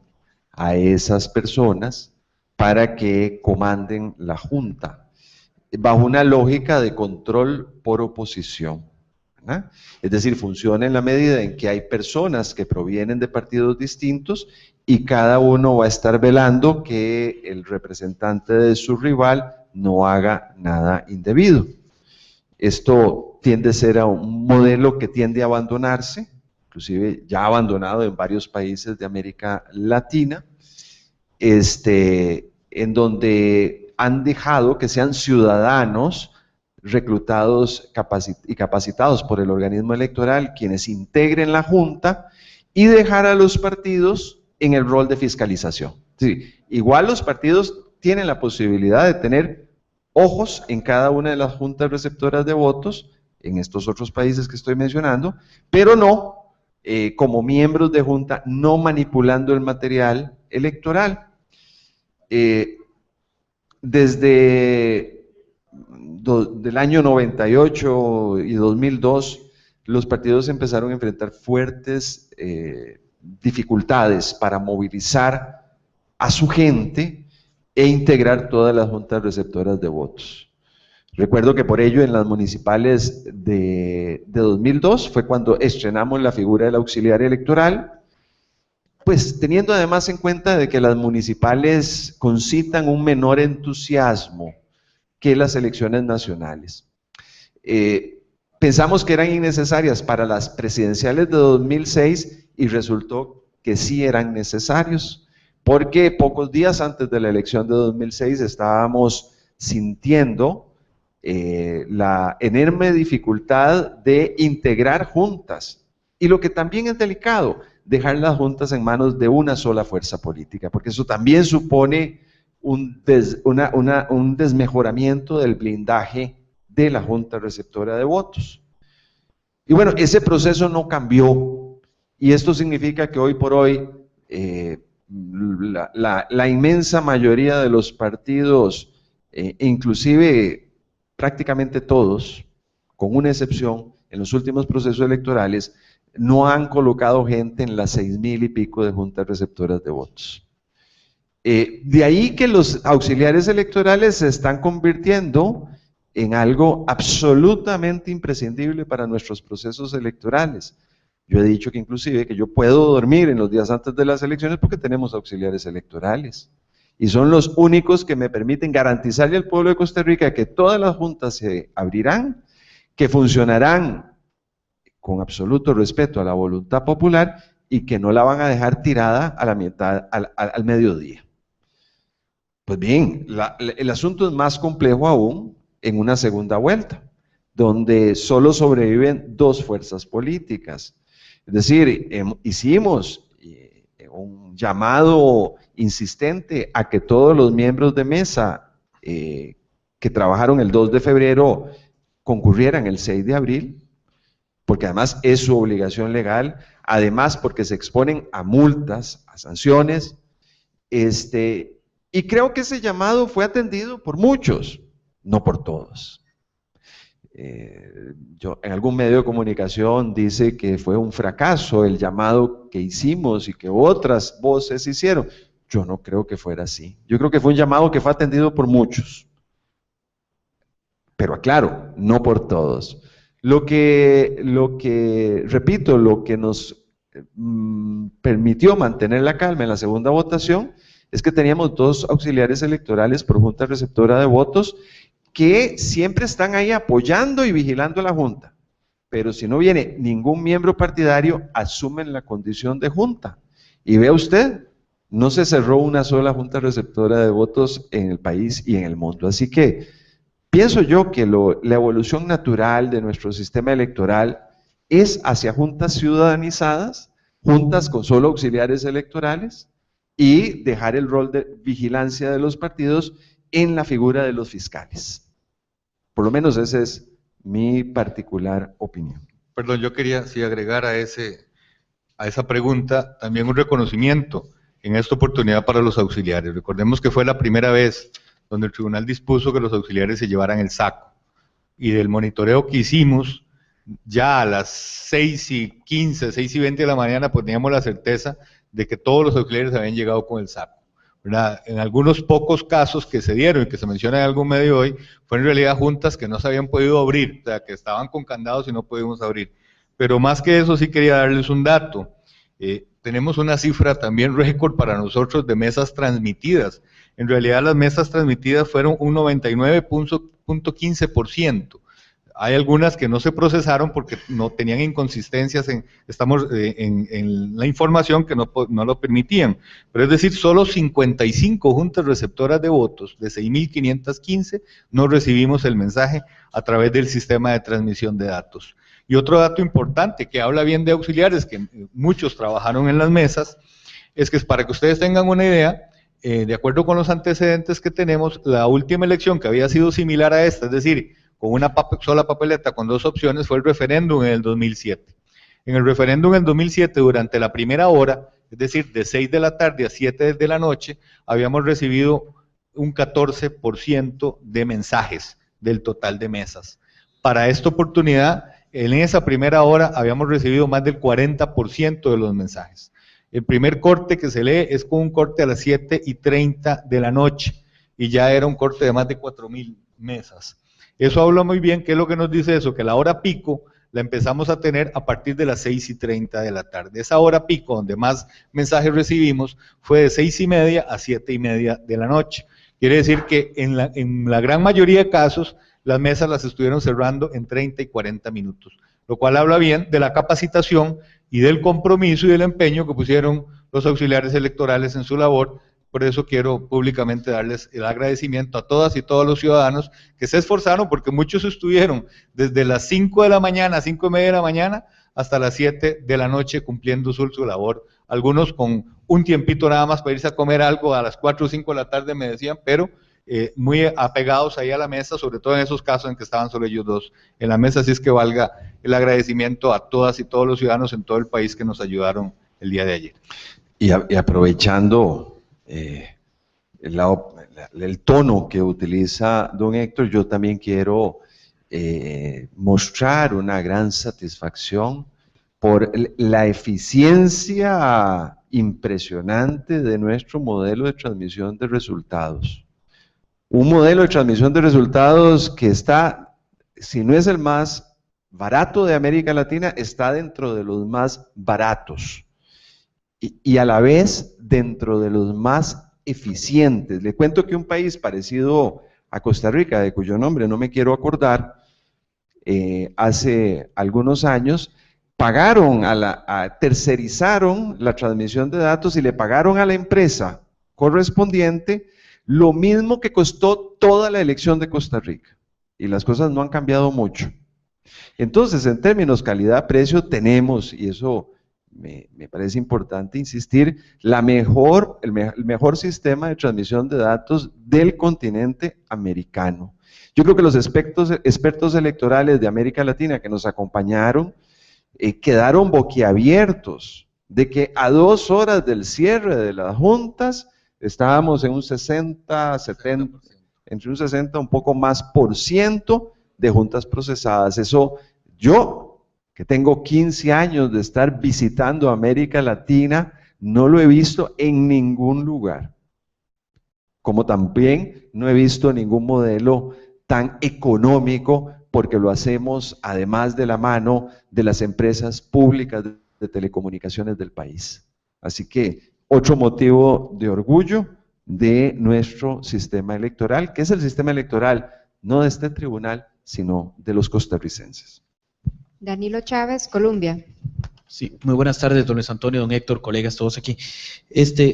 a esas personas para que comanden la junta, bajo una lógica de control por oposición, ¿verdad? Es decir, funciona en la medida en que hay personas que provienen de partidos distintos y cada uno va a estar velando que el representante de su rival no haga nada indebido. Esto tiende a ser un modelo que tiende a abandonarse, inclusive ya abandonado en varios países de América Latina, en donde han dejado que sean ciudadanos reclutados y capacitados por el organismo electoral quienes integren la junta y dejar a los partidos en el rol de fiscalización. Sí, igual los partidos tienen la posibilidad de tener ojos en cada una de las juntas receptoras de votos en estos otros países que estoy mencionando, pero no como miembros de junta, no manipulando el material electoral. Desde el año 98 y 2002, los partidos empezaron a enfrentar fuertes dificultades para movilizar a su gente e integrar todas las juntas receptoras de votos. Recuerdo que por ello en las municipales de 2002 fue cuando estrenamos la figura del auxiliar electoral, pues teniendo además en cuenta de que las municipales concitan un menor entusiasmo que las elecciones nacionales. Pensamos que eran innecesarias para las presidenciales de 2006 y resultó que sí eran necesarios, porque pocos días antes de la elección de 2006 estábamos sintiendo la enorme dificultad de integrar juntas, y lo que también es delicado, dejar las juntas en manos de una sola fuerza política, porque eso también supone un desmejoramiento del blindaje de la junta receptora de votos. Y bueno, ese proceso no cambió, y esto significa que hoy por hoy la inmensa mayoría de los partidos, inclusive prácticamente todos, con una excepción, en los últimos procesos electorales, no han colocado gente en las 6,000 y pico de juntas receptoras de votos. De ahí que los auxiliares electorales se están convirtiendo en algo absolutamente imprescindible para nuestros procesos electorales, Yo he dicho que inclusive que yo puedo dormir en los días antes de las elecciones porque tenemos auxiliares electorales. Y son los únicos que me permiten garantizarle al pueblo de Costa Rica que todas las juntas se abrirán, que funcionarán con absoluto respeto a la voluntad popular y que no la van a dejar tirada a la mitad, al mediodía. Pues bien, el asunto es más complejo aún en una segunda vuelta, donde solo sobreviven dos fuerzas políticas. Es decir, hicimos un llamado insistente a que todos los miembros de mesa que trabajaron el 2 de febrero concurrieran el 6 de abril, porque además es su obligación legal, además porque se exponen a multas, a sanciones, y creo que ese llamado fue atendido por muchos, no por todos. Yo en algún medio de comunicación dice que fue un fracaso el llamado que hicimos y que otras voces hicieron. Yo no creo que fuera así. Yo creo que fue un llamado que fue atendido por muchos. Pero aclaro, no por todos. Lo que nos permitió mantener la calma en la segunda votación es que teníamos dos auxiliares electorales por junta receptora de votos que siempre están ahí apoyando y vigilando a la junta. Pero si no viene ningún miembro partidario, asumen la condición de junta. Y vea usted, no se cerró una sola junta receptora de votos en el país y en el mundo. Así que pienso yo que la evolución natural de nuestro sistema electoral es hacia juntas ciudadanizadas, juntas con solo auxiliares electorales y dejar el rol de vigilancia de los partidos en la figura de los fiscales. Por lo menos esa es mi particular opinión.
Perdón, yo quería agregar a esa pregunta también un reconocimiento en esta oportunidad para los auxiliares. Recordemos que fue la primera vez donde el tribunal dispuso que los auxiliares se llevaran el saco. Y del monitoreo que hicimos, ya a las 6:15, 6:20 de la mañana, pues teníamos la certeza de que todos los auxiliares habían llegado con el saco, ¿verdad? En algunos pocos casos que se dieron y que se menciona en algún medio hoy, fueron en realidad juntas que no se habían podido abrir, o sea, que estaban con candados y no pudimos abrir. Pero más que eso, sí quería darles un dato. Tenemos una cifra también récord para nosotros de mesas transmitidas. En realidad las mesas transmitidas fueron un 99.15%. Hay algunas que no se procesaron porque no tenían inconsistencias en la información que no lo permitían. Pero es decir, solo 55 juntas receptoras de votos de 6.515 no recibimos el mensaje a través del sistema de transmisión de datos. Y otro dato importante que habla bien de auxiliares, que muchos trabajaron en las mesas, es que para que ustedes tengan una idea, de acuerdo con los antecedentes que tenemos, la última elección que había sido similar a esta, es decir, con una sola papeleta con dos opciones, fue el referéndum en el 2007. En el referéndum en el 2007, durante la primera hora, es decir, de 6 de la tarde a 7 de la noche, habíamos recibido un 14% de mensajes del total de mesas. Para esta oportunidad, en esa primera hora, habíamos recibido más del 40% de los mensajes. El primer corte que se lee es con un corte a las 7:30 de la noche, y ya era un corte de más de 4.000 mesas. Eso habla muy bien. ¿Qué es lo que nos dice eso? Que la hora pico la empezamos a tener a partir de las 6:30 de la tarde. Esa hora pico, donde más mensajes recibimos, fue de 6:30 a 7:30 de la noche. Quiere decir que en la gran mayoría de casos, las mesas las estuvieron cerrando en 30 y 40 minutos, lo cual habla bien de la capacitación y del compromiso y del empeño que pusieron los auxiliares electorales en su labor. Por eso quiero públicamente darles el agradecimiento a todas y todos los ciudadanos que se esforzaron, porque muchos estuvieron desde las 5 de la mañana, 5:30 de la mañana, hasta las 7 de la noche cumpliendo su labor. Algunos con un tiempito nada más para irse a comer algo a las 4 o 5 de la tarde, me decían, pero muy apegados ahí a la mesa, sobre todo en esos casos en que estaban solo ellos dos en la mesa. Así es que valga el agradecimiento a todas y todos los ciudadanos en todo el país que nos ayudaron el día de ayer.
Y aprovechando el tono que utiliza don Héctor, yo también quiero mostrar una gran satisfacción por la eficiencia impresionante de nuestro modelo de transmisión de resultados. Un modelo de transmisión de resultados que está, si no es el más barato de América Latina está dentro de los más baratos y a la vez dentro de los más eficientes. Le cuento que un país parecido a Costa Rica, de cuyo nombre no me quiero acordar, hace algunos años tercerizaron la transmisión de datos y le pagaron a la empresa correspondiente lo mismo que costó toda la elección de Costa Rica. Y las cosas no han cambiado mucho. Entonces, en términos calidad-precio, tenemos, y eso me parece importante insistir, el mejor sistema de transmisión de datos del continente americano. Yo creo que los expertos electorales de América Latina que nos acompañaron quedaron boquiabiertos de que a 2 horas del cierre de las juntas estábamos en un 60, entre un 60 un poco más % de juntas procesadas. Eso, yo, que tengo 15 años de estar visitando América Latina, no lo he visto en ningún lugar. Como también no he visto ningún modelo tan económico, porque lo hacemos además de la mano de las empresas públicas de telecomunicaciones del país. Así que, otro motivo de orgullo de nuestro sistema electoral, que es el sistema electoral no de este tribunal, sino de los costarricenses.
Danilo Chávez, Colombia.
Sí, muy buenas tardes, don Luis Antonio, don Héctor, colegas, todos aquí.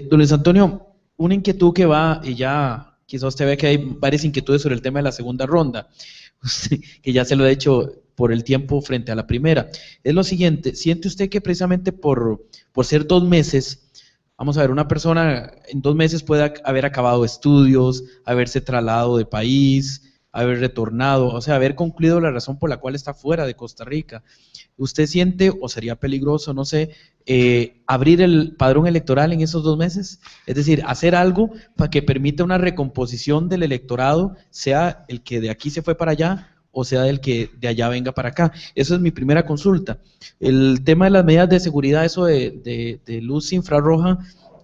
Don Luis Antonio, una inquietud que va, y ya quizás usted vea que hay varias inquietudes sobre el tema de la segunda ronda, que ya se lo he hecho por el tiempo frente a la primera. Es lo siguiente, ¿siente usted que precisamente por ser 2 meses, vamos a ver, una persona en 2 meses puede haber acabado estudios, haberse trasladado de país, haber retornado, o sea, haber concluido la razón por la cual está fuera de Costa Rica? ¿Usted siente, o sería peligroso, no sé, abrir el padrón electoral en esos 2 meses? Es decir, hacer algo para que permita una recomposición del electorado, sea el que de aquí se fue para allá, o sea el que de allá venga para acá. Esa es mi primera consulta. El tema de las medidas de seguridad, eso de luz infrarroja,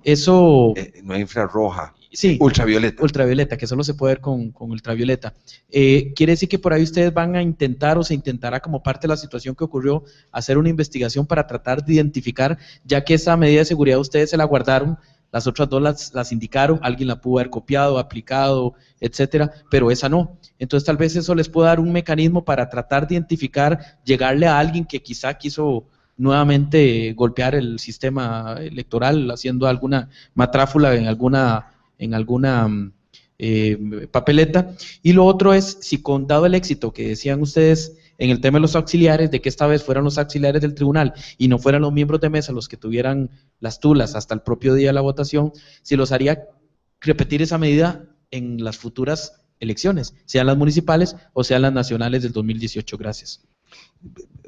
eso...
no es infrarroja.
Sí,
ultravioleta.
Ultravioleta, que solo se puede ver con ultravioleta. ¿Quiere decir que por ahí ustedes van a intentar, o se intentará como parte de la situación que ocurrió, hacer una investigación para tratar de identificar, ya que esa medida de seguridad ustedes se la guardaron, las otras 2 las indicaron, alguien la pudo haber copiado, aplicado, etcétera, pero esa no? Entonces tal vez eso les pueda dar un mecanismo para tratar de identificar, llegarle a alguien que quizá quiso nuevamente golpear el sistema electoral, haciendo alguna matráfula en alguna papeleta. Y lo otro es, si con dado el éxito que decían ustedes en el tema de los auxiliares, de que esta vez fueran los auxiliares del tribunal y no fueran los miembros de mesa los que tuvieran las tulas hasta el propio día de la votación, si los haría repetir esa medida en las futuras elecciones, sean las municipales o sean las nacionales del 2018. Gracias.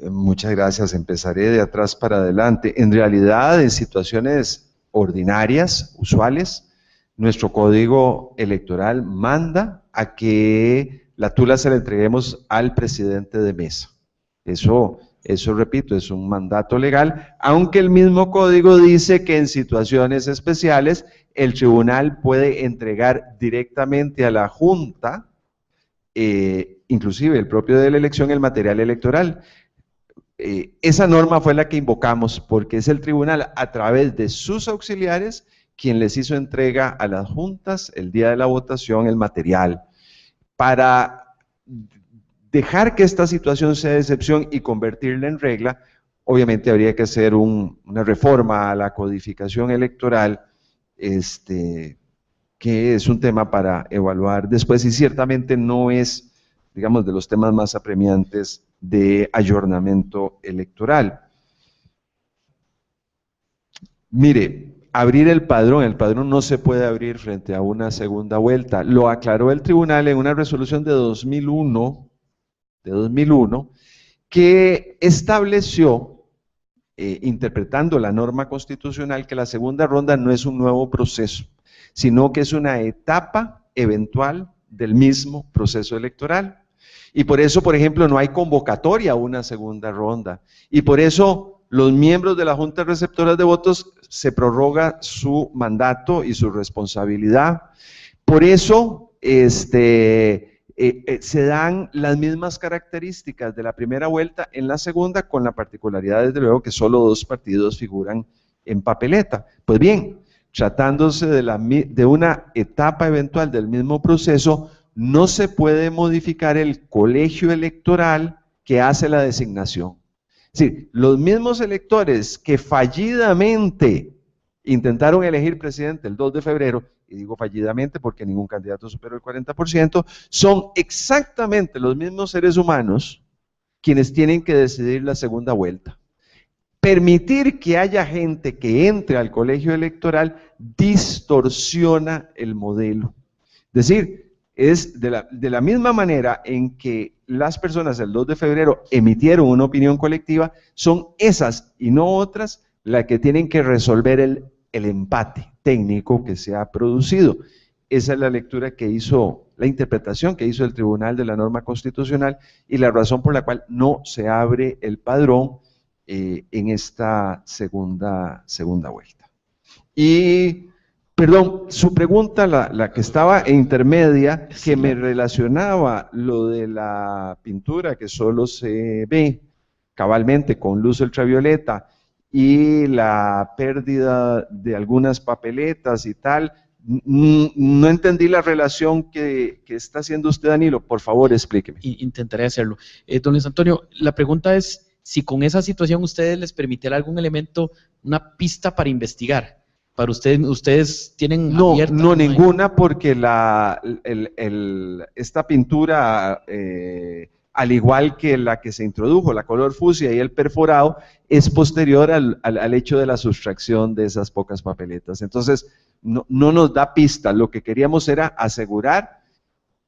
Muchas gracias. Empezaré de atrás para adelante. En realidad, en situaciones ordinarias, usuales, nuestro código electoral manda a que la tula se la entreguemos al presidente de mesa. Eso repito, es un mandato legal, aunque el mismo código dice que en situaciones especiales el tribunal puede entregar directamente a la Junta, inclusive el propio de la elección, el material electoral. Esa norma fue la que invocamos, porque es el tribunal, a través de sus auxiliares, quien les hizo entrega a las juntas el día de la votación el material. Para dejar que esta situación sea de excepción y convertirla en regla, obviamente habría que hacer una reforma a la codificación electoral, que es un tema para evaluar después, y ciertamente no es, digamos, de los temas más apremiantes de ayornamiento electoral. Mire, abrir el padrón no se puede abrir frente a una segunda vuelta. Lo aclaró el tribunal en una resolución de 2001, que estableció, interpretando la norma constitucional, que la segunda ronda no es un nuevo proceso, sino que es una etapa eventual del mismo proceso electoral. Y por eso, por ejemplo, no hay convocatoria a una segunda ronda. Y por eso los miembros de la Junta Receptora de Votos se prorroga su mandato y su responsabilidad. Por eso, se dan las mismas características de la primera vuelta en la segunda, con la particularidad, desde luego, que solo 2 partidos figuran en papeleta. Pues bien, tratándose de una etapa eventual del mismo proceso, no se puede modificar el colegio electoral que hace la designación. Es decir, los mismos electores que fallidamente intentaron elegir presidente el 2 de febrero, y digo fallidamente porque ningún candidato superó el 40%, son exactamente los mismos seres humanos quienes tienen que decidir la segunda vuelta. Permitir que haya gente que entre al colegio electoral distorsiona el modelo. Es decir, es de la misma manera en que las personas el 2 de febrero emitieron una opinión colectiva, son esas y no otras las que tienen que resolver el empate técnico que se ha producido. Esa es la lectura que hizo, la interpretación que hizo el Tribunal de la Norma Constitucional y la razón por la cual no se abre el padrón en esta segunda vuelta. Y, perdón, su pregunta, la que estaba intermedia, que me relacionaba lo de la pintura que solo se ve cabalmente con luz ultravioleta y la pérdida de algunas papeletas y tal, no entendí la relación que está haciendo usted, Danilo. Por favor, explíqueme.
Intentaré hacerlo. Don Luis Antonio, la pregunta es si con esa situación ustedes les permitirá algún elemento, una pista para investigar. Para ustedes tienen abierta.
No, ninguna, porque esta pintura, al igual que la que se introdujo, la color fucsia y el perforado, es posterior al hecho de la sustracción de esas pocas papeletas. Entonces, no nos da pista. Lo que queríamos era asegurar,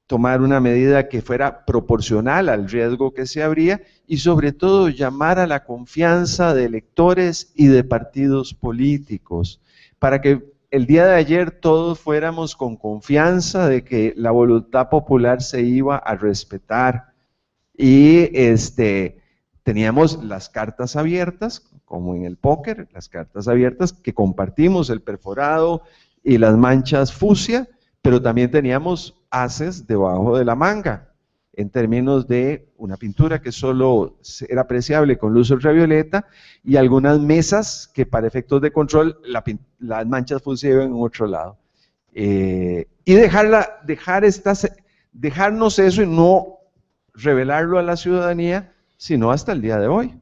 tomar una medida que fuera proporcional al riesgo que se abría y sobre todo llamar a la confianza de electores y de partidos políticos, para que el día de ayer todos fuéramos con confianza de que la voluntad popular se iba a respetar. Y teníamos las cartas abiertas, como en el póker, las cartas abiertas que compartimos, el perforado y las manchas fucsia, pero también teníamos ases debajo de la manga, en términos de una pintura que solo era apreciable con luz ultravioleta y algunas mesas que para efectos de control las manchas fucsia iban en otro lado. Y dejarnos eso y no revelarlo a la ciudadanía, sino hasta el día de hoy.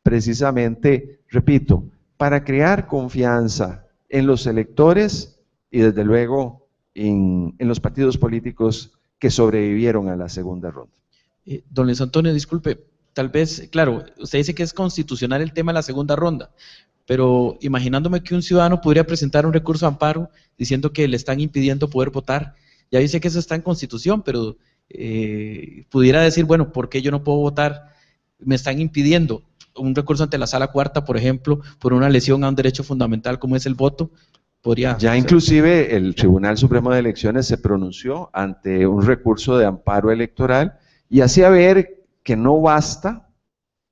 Precisamente, repito, para crear confianza en los electores y desde luego en los partidos políticos que sobrevivieron a la segunda ronda.
Don Luis Antonio, disculpe, tal vez, claro, usted dice que es constitucional el tema de la segunda ronda, pero imaginándome que un ciudadano podría presentar un recurso de amparo diciendo que le están impidiendo poder votar, ya dice que eso está en Constitución, pero pudiera decir, bueno, ¿por qué yo no puedo votar? Me están impidiendo. Un recurso ante la Sala Cuarta, por ejemplo, por una lesión a un derecho fundamental como es el voto, podría...
Ya inclusive el Tribunal Supremo de Elecciones se pronunció ante un recurso de amparo electoral y hacía ver que no basta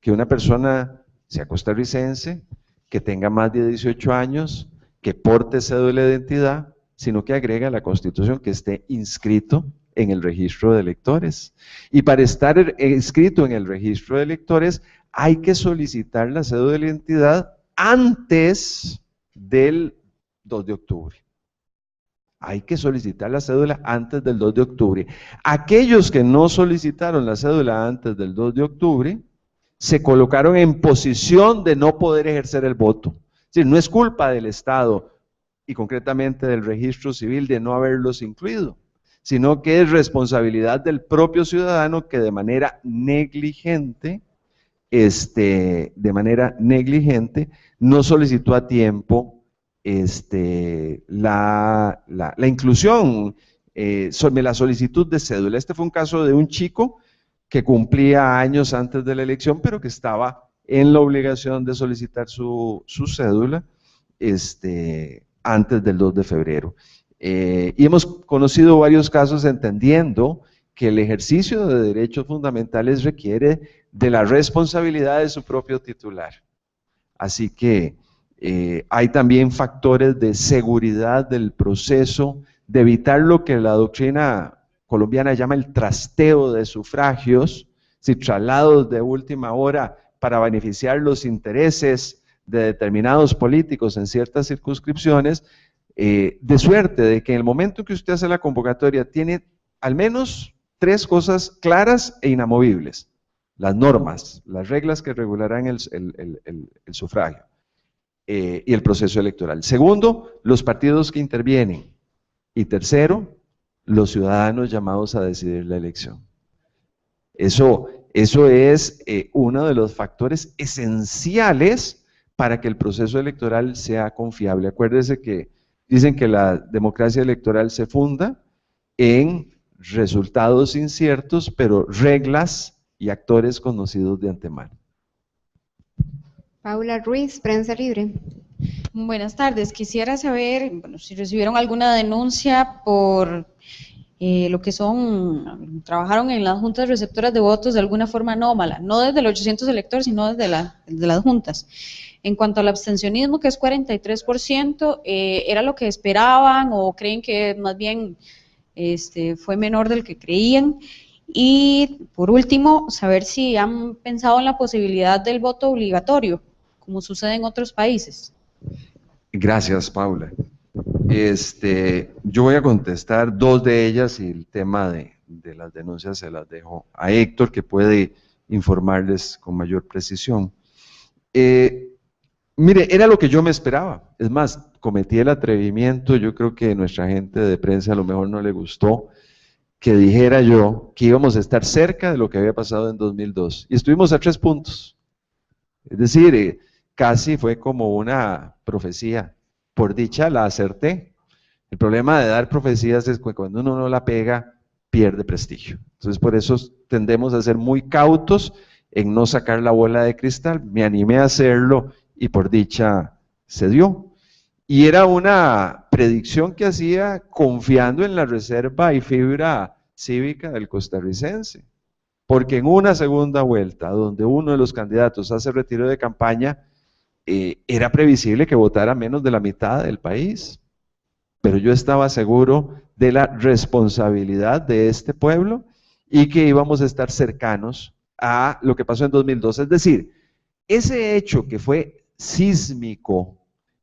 que una persona sea costarricense, que tenga más de 18 años, que porte cédula de identidad, sino que agrega a la Constitución que esté inscrito en el registro de electores. Y para estar inscrito en el registro de electores hay que solicitar la cédula de identidad antes del 2 de octubre. Hay que solicitar la cédula antes del 2 de octubre. Aquellos que no solicitaron la cédula antes del 2 de octubre se colocaron en posición de no poder ejercer el voto. Es decir, no es culpa del Estado y concretamente del registro civil de no haberlos incluido, sino que es responsabilidad del propio ciudadano que de manera negligente no solicitó a tiempo la inclusión sobre la solicitud de cédula. Este fue un caso de un chico que cumplía años antes de la elección, pero que estaba en la obligación de solicitar su cédula antes del 2 de febrero. Y hemos conocido varios casos entendiendo que el ejercicio de derechos fundamentales requiere de la responsabilidad de su propio titular. Así que hay también factores de seguridad del proceso, de evitar lo que la doctrina colombiana llama el trasteo de sufragios, si traslados de última hora para beneficiar los intereses de determinados políticos en ciertas circunscripciones, de suerte de que en el momento que usted hace la convocatoria tiene al menos 3 cosas claras e inamovibles: las normas, las reglas que regularán el sufragio y el proceso electoral. Segundo, los partidos que intervienen. Y tercero, los ciudadanos llamados a decidir la elección. Eso es uno de los factores esenciales para que el proceso electoral sea confiable. Acuérdese que dicen que la democracia electoral se funda en resultados inciertos, pero reglas y actores conocidos de antemano.
Paula Ruiz, Prensa Libre.
Buenas tardes. Quisiera saber, bueno, si recibieron alguna denuncia por lo que trabajaron en las juntas receptoras de votos de alguna forma anómala, no desde los 800 electores, sino desde las juntas. En cuanto al abstencionismo, que es 43%, ¿era lo que esperaban o creen que más bien fue menor del que creían? Y por último, saber si han pensado en la posibilidad del voto obligatorio, como sucede en otros países.
Gracias, Paula. Yo voy a contestar 2 de ellas y el tema de las denuncias se las dejo a Héctor, que puede informarles con mayor precisión. Mire, era lo que yo me esperaba. Es más, cometí el atrevimiento, yo creo que nuestra gente de prensa a lo mejor no le gustó que dijera yo que íbamos a estar cerca de lo que había pasado en 2002. Y estuvimos a 3 puntos. Es decir, casi fue como una profecía. Por dicha la acerté. El problema de dar profecías es que cuando uno no la pega, pierde prestigio. Entonces por eso tendemos a ser muy cautos en no sacar la bola de cristal. Me animé a hacerlo y por dicha se dio. Y era una predicción que hacía confiando en la reserva y fibra cívica del costarricense. Porque en una segunda vuelta, donde uno de los candidatos hace retiro de campaña, era previsible que votara menos de la mitad del país. Pero yo estaba seguro de la responsabilidad de este pueblo y que íbamos a estar cercanos a lo que pasó en 2012. Es decir, ese hecho que fue sísmico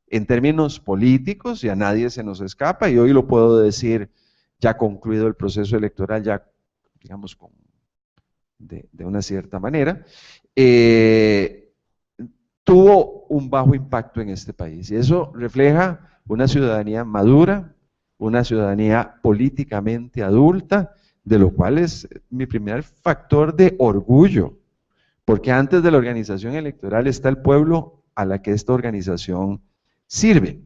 en términos políticos, y a nadie se nos escapa, y hoy lo puedo decir ya concluido el proceso electoral, ya digamos de una cierta manera, tuvo un bajo impacto en este país, y eso refleja una ciudadanía madura, una ciudadanía políticamente adulta, de lo cual es mi primer factor de orgullo, porque antes de la organización electoral está el pueblo a la que esta organización sirve.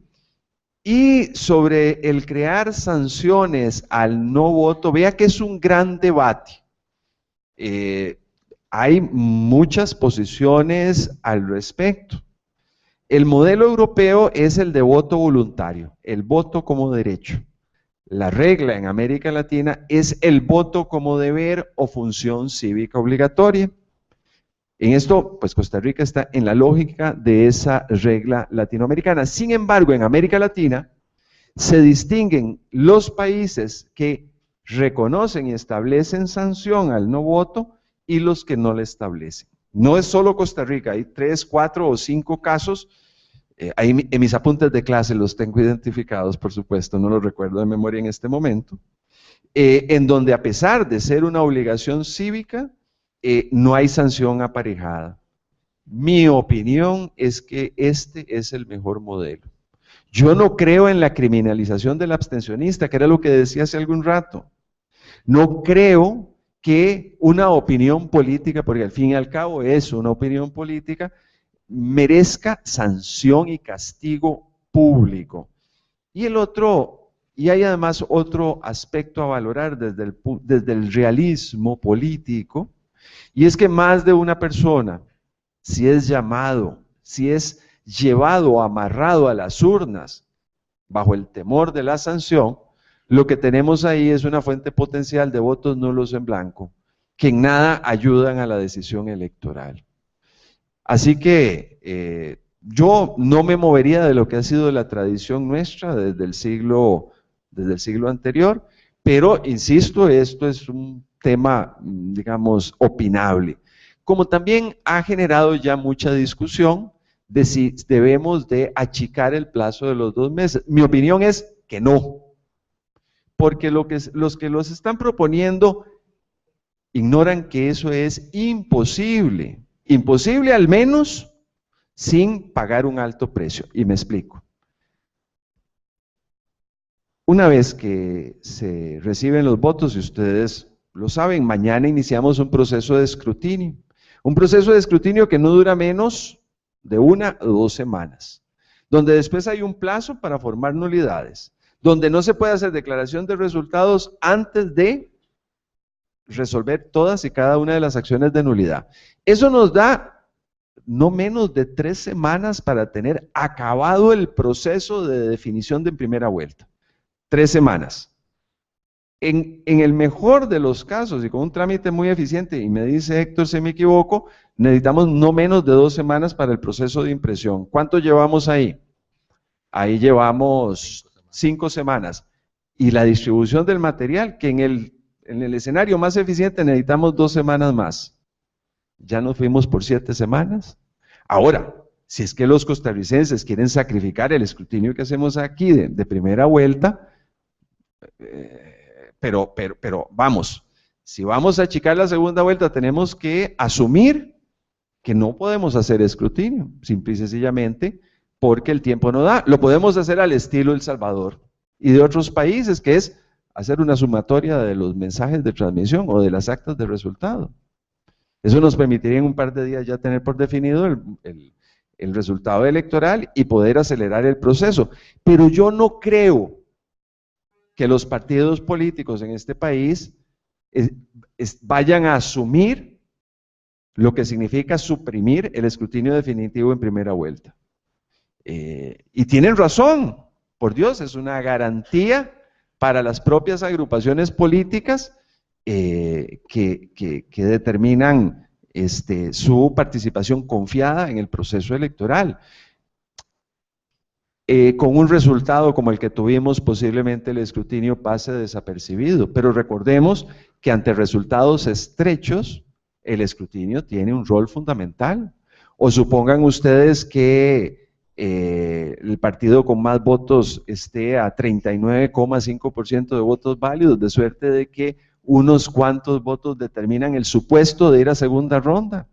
Y sobre el crear sanciones al no voto, vea que es un gran debate. Hay muchas posiciones al respecto. El modelo europeo es el de voto voluntario, el voto como derecho. La regla en América Latina es el voto como deber o función cívica obligatoria. En esto, pues Costa Rica está en la lógica de esa regla latinoamericana. Sin embargo, en América Latina se distinguen los países que reconocen y establecen sanción al no voto y los que no le establecen. No es solo Costa Rica, hay 3, 4 o 5 casos, ahí en mis apuntes de clase los tengo identificados, por supuesto, no los recuerdo de memoria en este momento, en donde a pesar de ser una obligación cívica, no hay sanción aparejada. Mi opinión es que este es el mejor modelo. Yo no creo en la criminalización del abstencionista, que era lo que decía hace algún rato. No creo que una opinión política, porque al fin y al cabo es una opinión política, merezca sanción y castigo público. Y hay además otro aspecto a valorar desde el realismo político, y es que más de una persona, si es llamado, si es llevado o amarrado a las urnas bajo el temor de la sanción, lo que tenemos ahí es una fuente potencial de votos nulos en blanco, que en nada ayudan a la decisión electoral. Así que yo no me movería de lo que ha sido la tradición nuestra desde el siglo anterior, Pero, insisto, esto es un tema, digamos, opinable. Como también ha generado ya mucha discusión de si debemos de achicar el plazo de los 2 meses. Mi opinión es que no, porque los que los están proponiendo ignoran que eso es imposible, imposible al menos sin pagar un alto precio. Y me explico. Una vez que se reciben los votos, y ustedes lo saben, mañana iniciamos un proceso de escrutinio. Un proceso de escrutinio que no dura menos de 1 o 2 semanas, donde después hay un plazo para formar nulidades, donde no se puede hacer declaración de resultados antes de resolver todas y cada una de las acciones de nulidad. Eso nos da no menos de 3 semanas para tener acabado el proceso de definición de primera vuelta. 3 semanas. En el mejor de los casos y con un trámite muy eficiente, y me dice Héctor si me equivoco, necesitamos no menos de 2 semanas para el proceso de impresión. ¿Cuánto llevamos ahí? Ahí llevamos 5 semanas. Y la distribución del material, que en el escenario más eficiente necesitamos 2 semanas más. Ya nos fuimos por 7 semanas. Ahora, si es que los costarricenses quieren sacrificar el escrutinio que hacemos aquí de primera vuelta, pero vamos, si vamos a achicar la segunda vuelta, tenemos que asumir que no podemos hacer escrutinio, simple y sencillamente porque el tiempo no da. Lo podemos hacer al estilo El Salvador y de otros países, que es hacer una sumatoria de los mensajes de transmisión o de las actas de resultado. Eso nos permitiría en un par de días ya tener por definido el resultado electoral y poder acelerar el proceso. Pero yo no creo que los partidos políticos en este país vayan a asumir lo que significa suprimir el escrutinio definitivo en primera vuelta. Y tienen razón, por Dios, es una garantía para las propias agrupaciones políticas que determinan su participación confiada en el proceso electoral. Con un resultado como el que tuvimos, posiblemente el escrutinio pase desapercibido, pero recordemos que ante resultados estrechos, el escrutinio tiene un rol fundamental. O supongan ustedes que el partido con más votos esté a 39,5% de votos válidos, de suerte de que unos cuantos votos determinan el supuesto de ir a segunda ronda.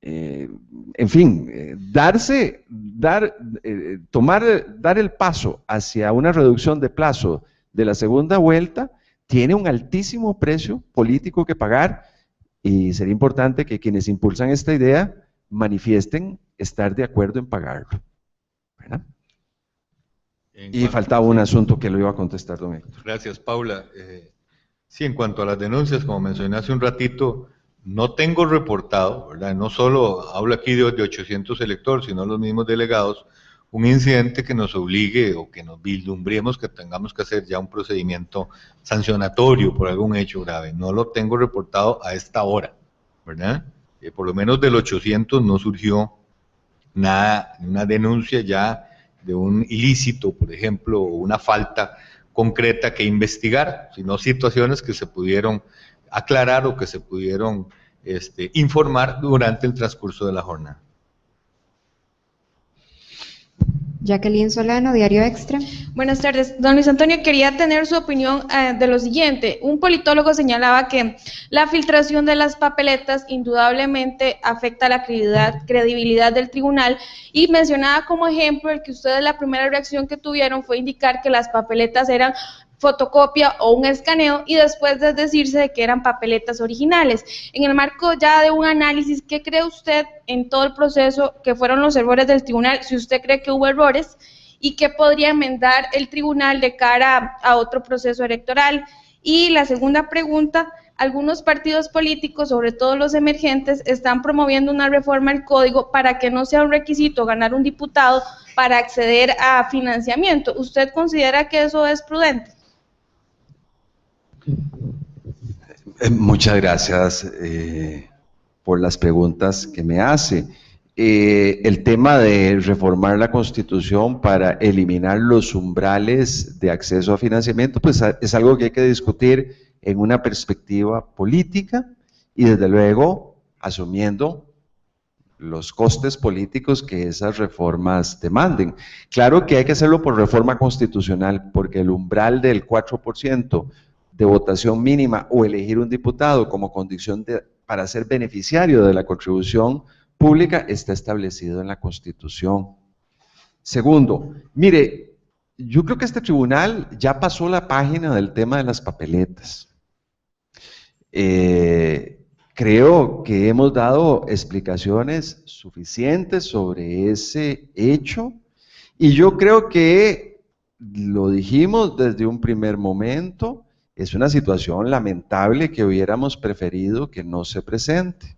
En fin, dar el paso hacia una reducción de plazo de la segunda vuelta tiene un altísimo precio político que pagar, y sería importante que quienes impulsan esta idea manifiesten estar de acuerdo en pagarlo. ¿Verdad? Y faltaba un asunto que lo iba a contestar don Héctor.
Gracias, Paula. Sí, en cuanto a las denuncias, como mencioné hace un ratito, no tengo reportado, ¿verdad? No solo hablo aquí de 800 electores, sino los mismos delegados, un incidente que nos obligue o que nos vislumbremos que tengamos que hacer ya un procedimiento sancionatorio por algún hecho grave. No lo tengo reportado a esta hora, ¿verdad? Por lo menos del 800 no surgió nada, una denuncia ya de un ilícito, por ejemplo, o una falta concreta que investigar, sino situaciones que se pudieron aclarar o que se pudieron informar durante el transcurso de la jornada.
Jacqueline Solano, Diario Extra.
Buenas tardes. Don Luis Antonio, quería tener su opinión de lo siguiente. Un politólogo señalaba que la filtración de las papeletas indudablemente afecta la credibilidad del tribunal y mencionaba como ejemplo el que ustedes la primera reacción que tuvieron fue indicar que las papeletas eran fotocopia o un escaneo y después de decirse de que eran papeletas originales. En el marco ya de un análisis, ¿qué cree usted en todo el proceso que fueron los errores del tribunal? Si usted cree que hubo errores y qué podría enmendar el tribunal de cara a otro proceso electoral. Y la segunda pregunta, algunos partidos políticos, sobre todo los emergentes, están promoviendo una reforma al código para que no sea un requisito ganar un diputado para acceder a financiamiento. ¿Usted considera que eso es prudente?
Muchas gracias por las preguntas que me hace. el tema de reformar la Constitución para eliminar los umbrales de acceso a financiamiento, pues es algo que hay que discutir en una perspectiva política y desde luego asumiendo los costes políticos que esas reformas demanden. Claro que hay que hacerlo por reforma constitucional, porque el umbral del 4% de votación mínima o elegir un diputado como condición para ser beneficiario de la contribución pública está establecido en la Constitución. Segundo, mire, yo creo que este tribunal ya pasó la página del tema de las papeletas. Creo que hemos dado explicaciones suficientes sobre ese hecho y yo creo que lo dijimos desde un primer momento, es una situación lamentable que hubiéramos preferido que no se presente,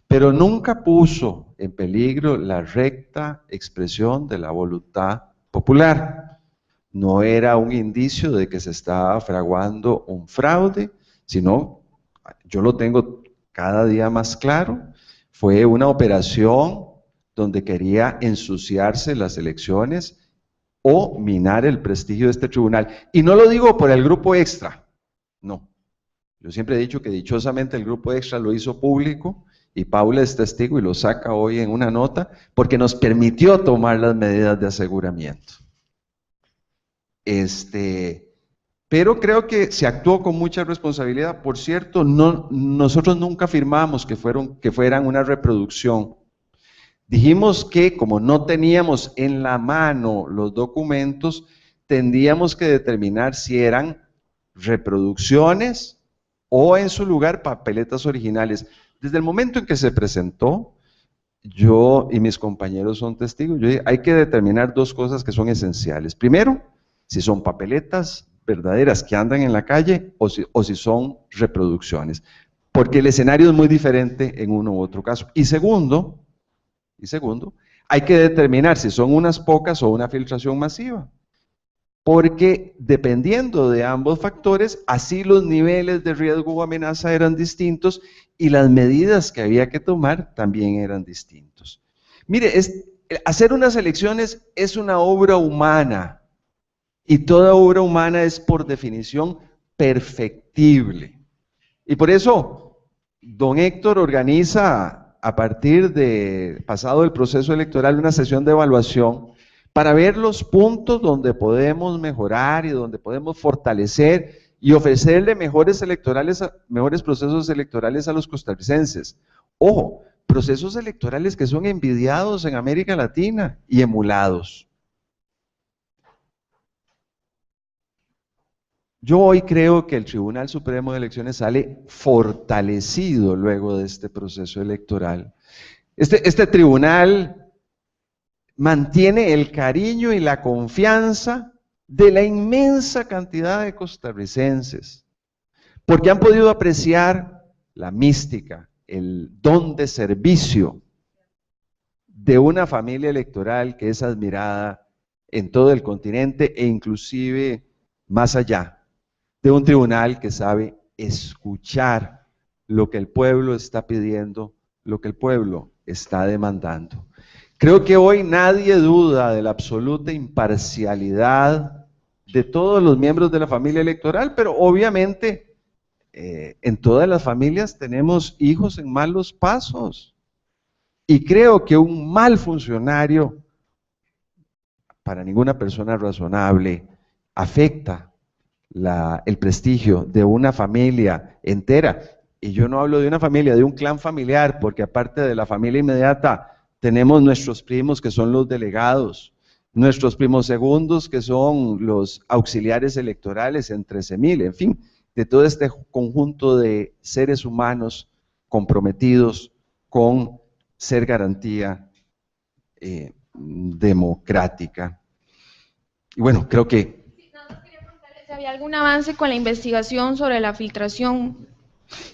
pero nunca puso en peligro la recta expresión de la voluntad popular. No era un indicio de que se estaba fraguando un fraude, sino, yo lo tengo cada día más claro, fue una operación donde quería ensuciarse las elecciones o minar el prestigio de este tribunal. Y no lo digo por el Grupo Extra, no. Yo siempre he dicho que dichosamente el Grupo Extra lo hizo público y Paula es testigo y lo saca hoy en una nota porque nos permitió tomar las medidas de aseguramiento. Pero creo que se actuó con mucha responsabilidad. Por cierto, nosotros nunca afirmamos que fueran una reproducción. Dijimos que como no teníamos en la mano los documentos, tendríamos que determinar si eran reproducciones o en su lugar papeletas originales. Desde el momento en que se presentó, yo y mis compañeros son testigos, yo dije, hay que determinar dos cosas que son esenciales. Primero, si son papeletas verdaderas que andan en la calle o si son reproducciones, porque el escenario es muy diferente en uno u otro caso. Y segundo, hay que determinar si son unas pocas o una filtración masiva, porque dependiendo de ambos factores, así los niveles de riesgo o amenaza eran distintos y las medidas que había que tomar también eran distintos. Mire, hacer unas elecciones es una obra humana, y toda obra humana es por definición perfectible. Y por eso, don Héctor organiza a partir de pasado el proceso electoral una sesión de evaluación para ver los puntos donde podemos mejorar y donde podemos fortalecer y ofrecerle mejores procesos electorales a los costarricenses. Ojo, procesos electorales que son envidiados en América Latina y emulados. Yo hoy creo que el Tribunal Supremo de Elecciones sale fortalecido luego de este proceso electoral. Este tribunal mantiene el cariño y la confianza de la inmensa cantidad de costarricenses, porque han podido apreciar la mística, el don de servicio de una familia electoral que es admirada en todo el continente e inclusive más allá, de un tribunal que sabe escuchar lo que el pueblo está pidiendo, lo que el pueblo está demandando. Creo que hoy nadie duda de la absoluta imparcialidad de todos los miembros de la familia electoral, pero obviamente en todas las familias tenemos hijos en malos pasos. Y creo que un mal funcionario, para ninguna persona razonable, afecta el prestigio de una familia entera. Y yo no hablo de una familia, de un clan familiar, porque aparte de la familia inmediata, tenemos nuestros primos que son los delegados, nuestros primos segundos que son los auxiliares electorales en 13,000, en fin, de todo este conjunto de seres humanos comprometidos con ser garantía democrática. Y bueno, creo que
¿había algún avance con la investigación sobre la filtración?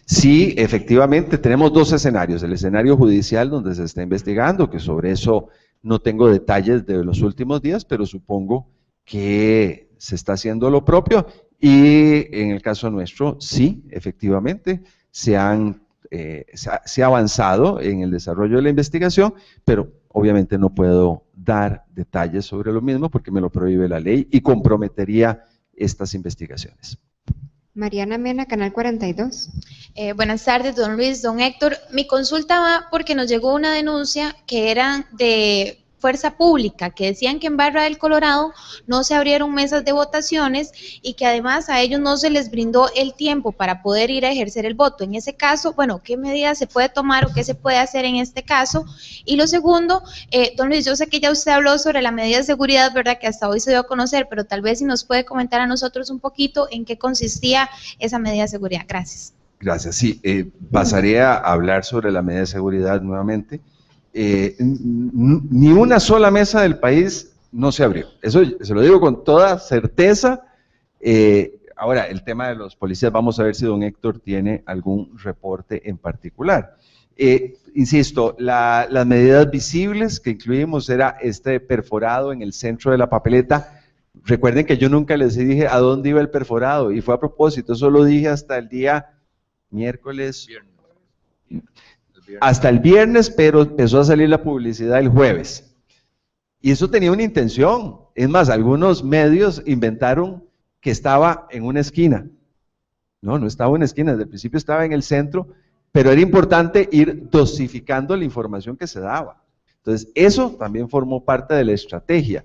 sí, efectivamente, tenemos dos escenarios. El escenario judicial donde se está investigando, que sobre eso no tengo detalles de los últimos días, pero supongo que se está haciendo lo propio. Y en el caso nuestro, sí, efectivamente, se han se ha avanzado en el desarrollo de la investigación, pero obviamente no puedo dar detalles sobre lo mismo porque me lo prohíbe la ley y comprometería estas investigaciones.
Mariana Mena, Canal 42.
Buenas tardes, don Luis, don Héctor. Mi consulta va porque nos llegó una denuncia que era de Fuerza Pública, que decían que en Barra del Colorado no se abrieron mesas de votaciones y que además a ellos no se les brindó el tiempo para poder ir a ejercer el voto. En ese caso, bueno, ¿qué medidas se puede tomar o qué se puede hacer en este caso? Y lo segundo, don Luis, yo sé que ya usted habló sobre la medida de seguridad, ¿verdad?, que hasta hoy se dio a conocer, pero tal vez si nos puede comentar a nosotros un poquito en qué consistía esa medida de seguridad. Gracias.
Gracias, sí, pasaré a hablar sobre la medida de seguridad nuevamente. Ni una sola mesa del país no se abrió, eso se lo digo con toda certeza. Ahora, el tema de los policías, vamos a ver si don Héctor tiene algún reporte en particular. Insisto, las medidas visibles que incluimos era este perforado en el centro de la papeleta. Recuerden que yo nunca les dije a dónde iba el perforado, y fue a propósito, eso lo dije hasta el día miércoles, hasta el viernes, pero empezó a salir la publicidad el jueves. Y eso tenía una intención. Es más, algunos medios inventaron que estaba en una esquina. No, no estaba en una esquina, desde el principio estaba en el centro, pero era importante ir dosificando la información que se daba. Entonces, eso también formó parte de la estrategia.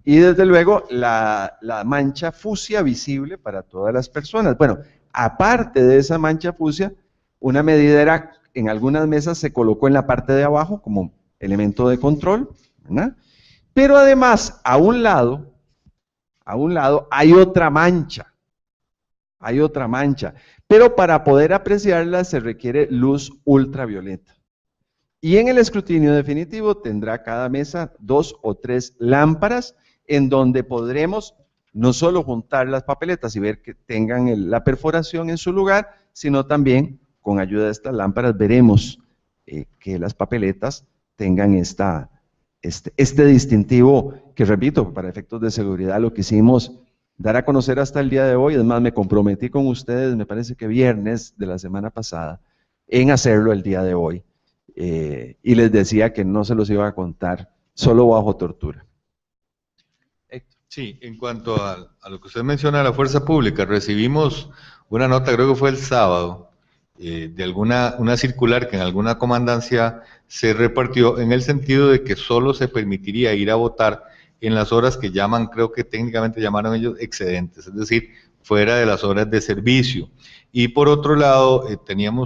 Y desde luego, la mancha fucsia visible para todas las personas. Bueno, aparte de esa mancha fucsia, una medida era, en algunas mesas se colocó en la parte de abajo como elemento de control, ¿verdad? Pero además, a un lado hay otra mancha, pero para poder apreciarla se requiere luz ultravioleta. Y en el escrutinio definitivo tendrá cada mesa 2 o 3 lámparas en donde podremos no solo juntar las papeletas y ver que tengan la perforación en su lugar, sino también con ayuda de estas lámparas veremos que las papeletas tengan este distintivo que, repito, para efectos de seguridad lo quisimos dar a conocer hasta el día de hoy. Además, me comprometí con ustedes, me parece que viernes de la semana pasada, en hacerlo el día de hoy. Y les decía que no se los iba a contar, solo bajo tortura.
Sí, en cuanto a lo que usted menciona de la Fuerza Pública, recibimos una nota, creo que fue el sábado, de una circular que en alguna comandancia se repartió en el sentido de que solo se permitiría ir a votar en las horas que llaman, creo que técnicamente llamaron ellos excedentes, es decir, fuera de las horas de servicio. Y por otro lado,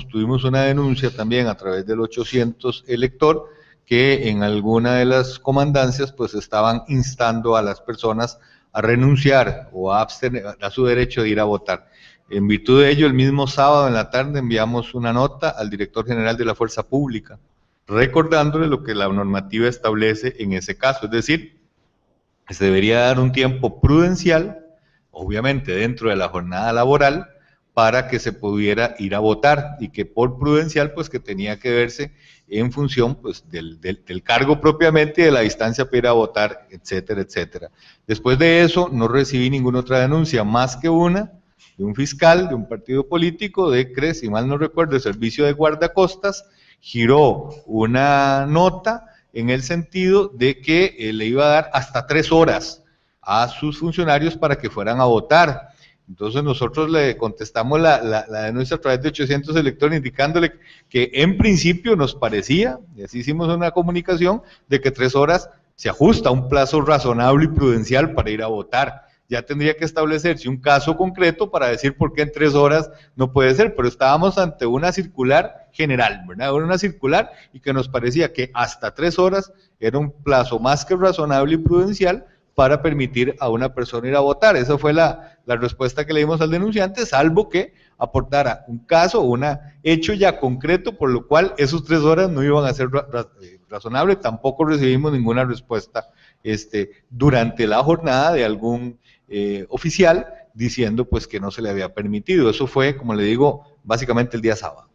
tuvimos una denuncia también a través del 800 elector, que en alguna de las comandancias pues estaban instando a las personas a renunciar o a abstener a su derecho de ir a votar. En virtud de ello, el mismo sábado en la tarde enviamos una nota al director general de la Fuerza Pública, recordándole lo que la normativa establece en ese caso, es decir, se debería dar un tiempo prudencial, obviamente dentro de la jornada laboral, para que se pudiera ir a votar, y que por prudencial pues que tenía que verse en función pues del cargo propiamente, de la distancia para ir a votar, etcétera, etcétera. Después de eso no recibí ninguna otra denuncia, más que una de un fiscal de un partido político de CRE, si mal no recuerdo, el Servicio de Guardacostas, giró una nota en el sentido de que le iba a dar hasta 3 horas a sus funcionarios para que fueran a votar. Entonces nosotros le contestamos la denuncia a través de 800 electores indicándole que en principio nos parecía, y así hicimos una comunicación, de que 3 horas se ajusta a un plazo razonable y prudencial para ir a votar. Ya tendría que establecerse un caso concreto para decir por qué en 3 horas no puede ser, pero estábamos ante una circular general, ¿verdad? Era una circular y que nos parecía que hasta 3 horas era un plazo más que razonable y prudencial para permitir a una persona ir a votar. Esa fue la respuesta que le dimos al denunciante, salvo que aportara un caso o un hecho ya concreto, por lo cual esos 3 horas no iban a ser razonables. Tampoco recibimos ninguna respuesta durante la jornada de algún oficial diciendo pues que no se le había permitido. Eso fue, como le digo, básicamente el día sábado.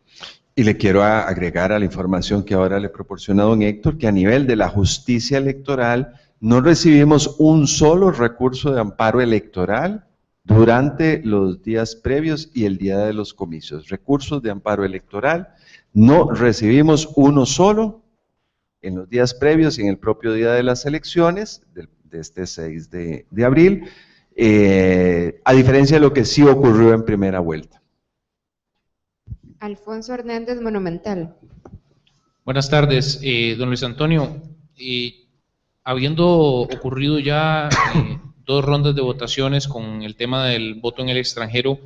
Y le quiero agregar a la información que ahora le proporciona don Héctor, que a nivel de la justicia electoral no recibimos un solo recurso de amparo electoral durante los días previos y el día de los comicios. Recursos de amparo electoral, No recibimos uno solo en los días previos y en el propio día de las elecciones, de este 6 de abril, a diferencia de lo que sí ocurrió en primera vuelta.
Alfonso Hernández, Monumental.
Buenas tardes, don Luis Antonio. Habiendo ocurrido ya 2 rondas de votaciones con el tema del voto en el extranjero,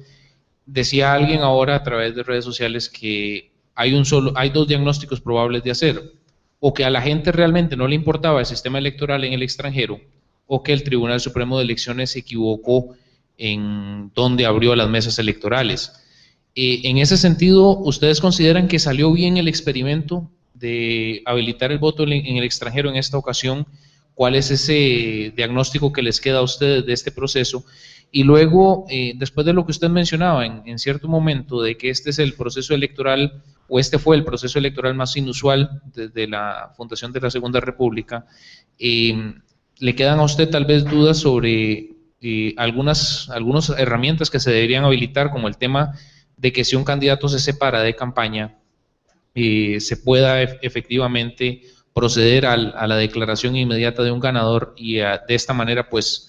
decía alguien ahora a través de redes sociales que hay 2 diagnósticos probables de hacer, o que a la gente realmente no le importaba el sistema electoral en el extranjero, o que el Tribunal Supremo de Elecciones se equivocó en dónde abrió las mesas electorales. En ese sentido, ¿ustedes consideran que salió bien el experimento de habilitar el voto en el extranjero en esta ocasión? ¿Cuál es ese diagnóstico que les queda a ustedes de este proceso? Y luego, después de lo que usted mencionaba en cierto momento, de que este es el proceso electoral, o este fue el proceso electoral más inusual desde la fundación de la Segunda República, ¿le quedan a usted tal vez dudas sobre algunas herramientas que se deberían habilitar, como el tema de que si un candidato se separa de campaña, se pueda efectivamente proceder a la declaración inmediata de un ganador y de esta manera pues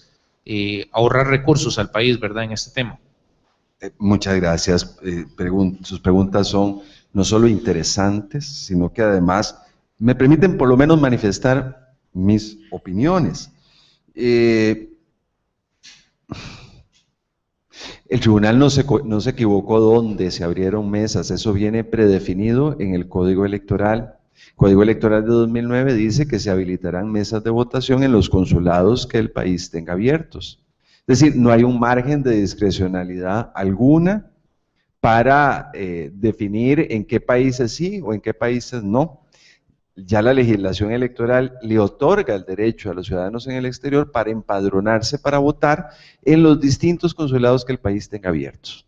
ahorrar recursos al país, ¿verdad?, en este tema?
Muchas gracias. Sus preguntas son no solo interesantes, sino que además me permiten por lo menos manifestar mis opiniones. El tribunal no se equivocó dónde se abrieron mesas, eso viene predefinido en el Código Electoral. El Código Electoral de 2009 dice que se habilitarán mesas de votación en los consulados que el país tenga abiertos. Es decir, no hay un margen de discrecionalidad alguna para definir en qué países sí o en qué países no. Ya la legislación electoral le otorga el derecho a los ciudadanos en el exterior para empadronarse para votar en los distintos consulados que el país tenga abiertos.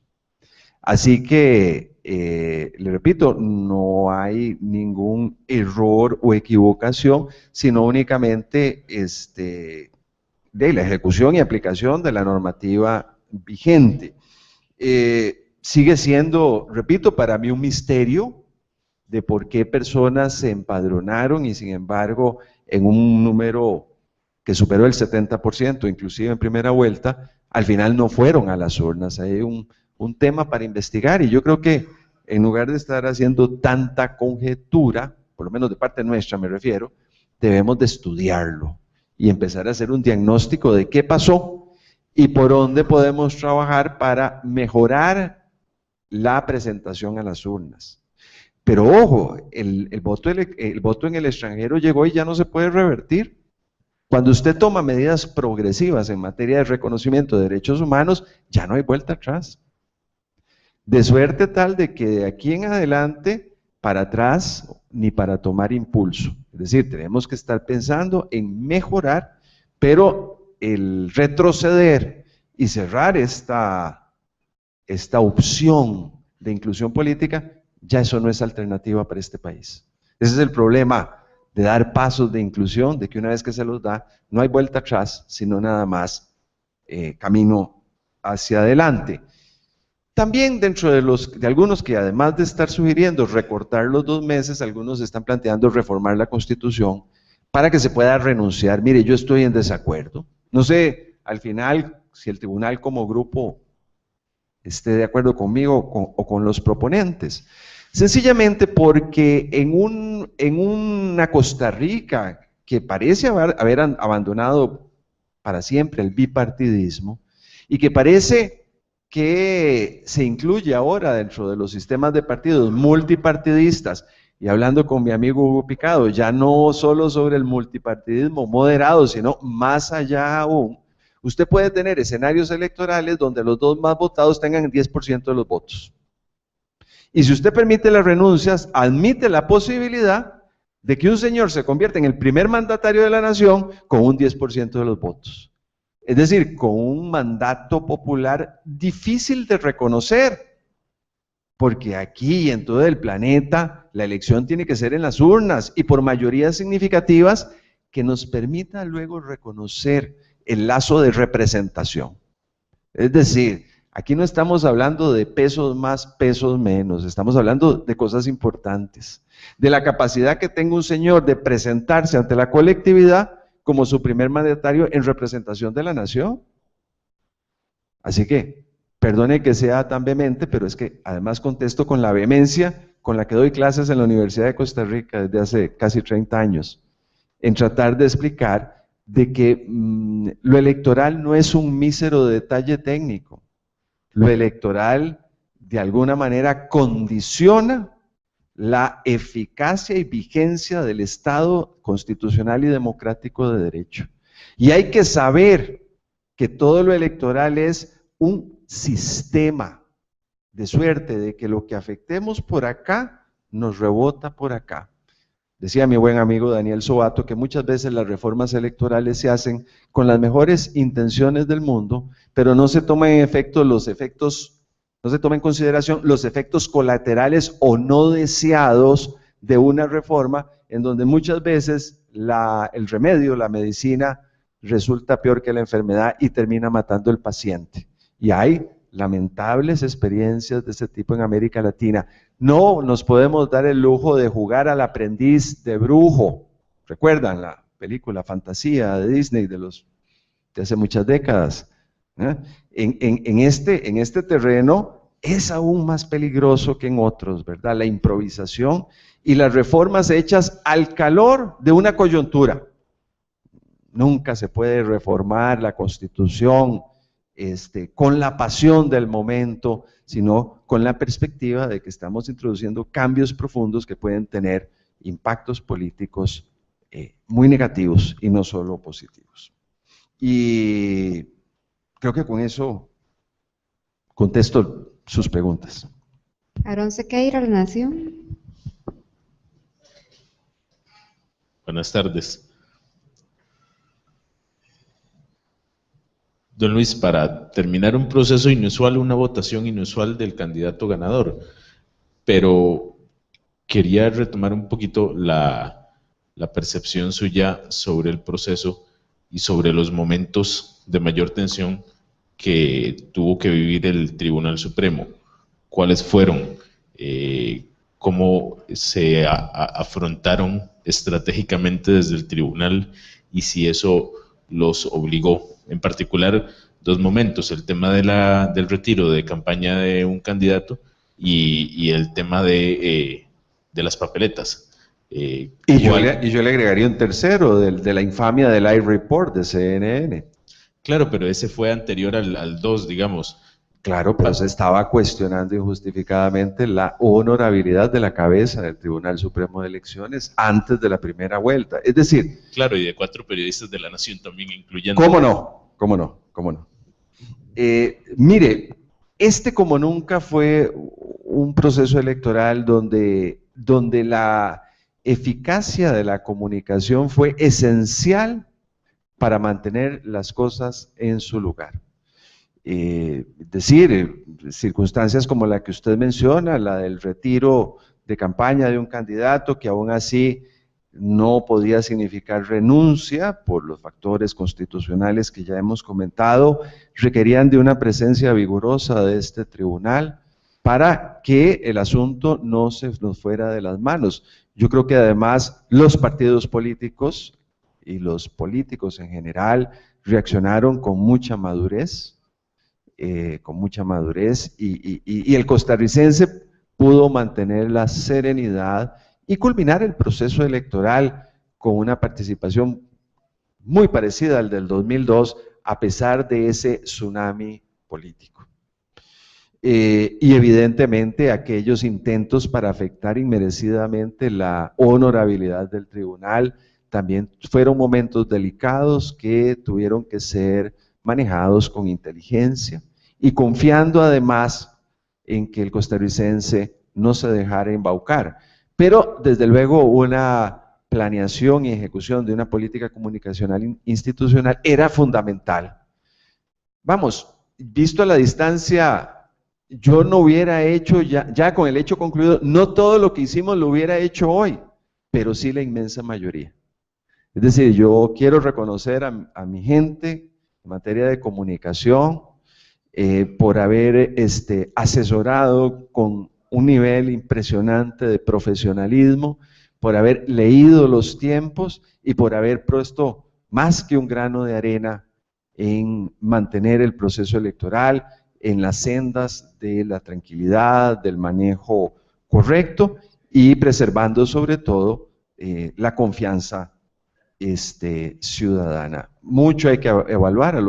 Así que, le repito, no hay ningún error o equivocación, sino únicamente de la ejecución y aplicación de la normativa vigente. Sigue siendo, repito, para mí un misterio de por qué personas se empadronaron y sin embargo en un número que superó el 70%, inclusive en primera vuelta, al final no fueron a las urnas. Hay un tema para investigar y yo creo que en lugar de estar haciendo tanta conjetura, por lo menos de parte nuestra me refiero, debemos de estudiarlo y empezar a hacer un diagnóstico de qué pasó y por dónde podemos trabajar para mejorar la presentación a las urnas. Pero ojo, el voto en el extranjero llegó y ya no se puede revertir. Cuando usted toma medidas progresivas en materia de reconocimiento de derechos humanos, ya no hay vuelta atrás. De suerte tal de que de aquí en adelante, para atrás, ni para tomar impulso. Es decir, tenemos que estar pensando en mejorar, pero el retroceder y cerrar esta opción de inclusión política, ya eso no es alternativa para este país. Ese es el problema de dar pasos de inclusión, de que una vez que se los da, no hay vuelta atrás, sino nada más camino hacia adelante. También dentro de algunos que además de estar sugiriendo recortar los 2 meses, algunos están planteando reformar la Constitución para que se pueda renunciar. Mire, yo estoy en desacuerdo. No sé, al final, si el tribunal como grupo esté de acuerdo conmigo o con los proponentes. Sencillamente porque en una Costa Rica que parece haber abandonado para siempre el bipartidismo y que parece que se incluye ahora dentro de los sistemas de partidos multipartidistas, y hablando con mi amigo Hugo Picado, ya no solo sobre el multipartidismo moderado, sino más allá aún, usted puede tener escenarios electorales donde los 2 más votados tengan el 10% de los votos. Y si usted permite las renuncias, admite la posibilidad de que un señor se convierta en el primer mandatario de la nación con un 10% de los votos. Es decir, con un mandato popular difícil de reconocer, porque aquí y en todo el planeta la elección tiene que ser en las urnas y por mayorías significativas que nos permita luego reconocer el lazo de representación. Es decir, Aquí no estamos hablando de pesos más, pesos menos, estamos hablando de cosas importantes, de la capacidad que tenga un señor de presentarse ante la colectividad como su primer mandatario en representación de la nación. Así que, perdone que sea tan vehemente, pero es que además contesto con la vehemencia con la que doy clases en la Universidad de Costa Rica desde hace casi 30 años, en tratar de explicar de que lo electoral no es un mísero detalle técnico. Lo electoral, de alguna manera, condiciona la eficacia y vigencia del Estado constitucional y democrático de derecho. Y hay que saber que todo lo electoral es un sistema, de suerte de que lo que afectemos por acá, nos rebota por acá. Decía mi buen amigo Daniel Sobato que muchas veces las reformas electorales se hacen con las mejores intenciones del mundo, pero no se toman en efecto no se toman en consideración los efectos colaterales o no deseados de una reforma, en donde muchas veces el remedio, la medicina, resulta peor que la enfermedad y termina matando al paciente. Y hay lamentables experiencias de ese tipo en América Latina. No nos podemos dar el lujo de jugar al aprendiz de brujo. ¿Recuerdan la película Fantasía de Disney de hace muchas décadas? En este terreno es aún más peligroso que en otros, ¿verdad? La improvisación y las reformas hechas al calor de una coyuntura. Nunca se puede reformar la Constitución con la pasión del momento, sino con la perspectiva de que estamos introduciendo cambios profundos que pueden tener impactos políticos muy negativos y no solo positivos. Y creo que con eso contesto sus preguntas.
Aarón Sequeira, La Nación.
Buenas tardes. Don Luis, para terminar un proceso inusual, una votación inusual del candidato ganador, pero quería retomar un poquito la percepción suya sobre el proceso y sobre los momentos de mayor tensión que tuvo que vivir el Tribunal Supremo. ¿Cuáles fueron? ¿Cómo se afrontaron estratégicamente desde el tribunal y si eso los obligó? En particular, dos momentos, el tema del retiro de campaña de un candidato y el tema de las papeletas.
Y yo le agregaría un tercero, de la infamia del iReport de CNN.
Claro, pero ese fue anterior al 2, digamos.
Claro, pero se estaba cuestionando injustificadamente la honorabilidad de la cabeza del Tribunal Supremo de Elecciones antes de la primera vuelta. Es decir...
Claro, y de 4 periodistas de La Nación también, incluyendo...
¿Cómo no? ¿Cómo no? ¿Cómo no? Mire, como nunca fue un proceso electoral donde la eficacia de la comunicación fue esencial para mantener las cosas en su lugar. Circunstancias como la que usted menciona, la del retiro de campaña de un candidato que aún así no podía significar renuncia por los factores constitucionales que ya hemos comentado, requerían de una presencia vigorosa de este tribunal para que el asunto no se nos fuera de las manos. Yo creo que además los partidos políticos y los políticos en general reaccionaron con mucha madurez, y el costarricense pudo mantener la serenidad y culminar el proceso electoral con una participación muy parecida al del 2002, a pesar de ese tsunami político. Y evidentemente aquellos intentos para afectar inmerecidamente la honorabilidad del tribunal también fueron momentos delicados que tuvieron que ser manejados con inteligencia y confiando además en que el costarricense no se dejara embaucar. Pero desde luego una planeación y ejecución de una política comunicacional institucional era fundamental. Vamos, visto a la distancia, yo no hubiera hecho, ya con el hecho concluido, no todo lo que hicimos lo hubiera hecho hoy, pero sí la inmensa mayoría. Es decir, yo quiero reconocer a mi gente en materia de comunicación, por haber asesorado con un nivel impresionante de profesionalismo, por haber leído los tiempos y por haber puesto más que un grano de arena en mantener el proceso electoral en las sendas de la tranquilidad, del manejo correcto y preservando sobre todo la confianza ciudadana. Mucho hay que evaluar.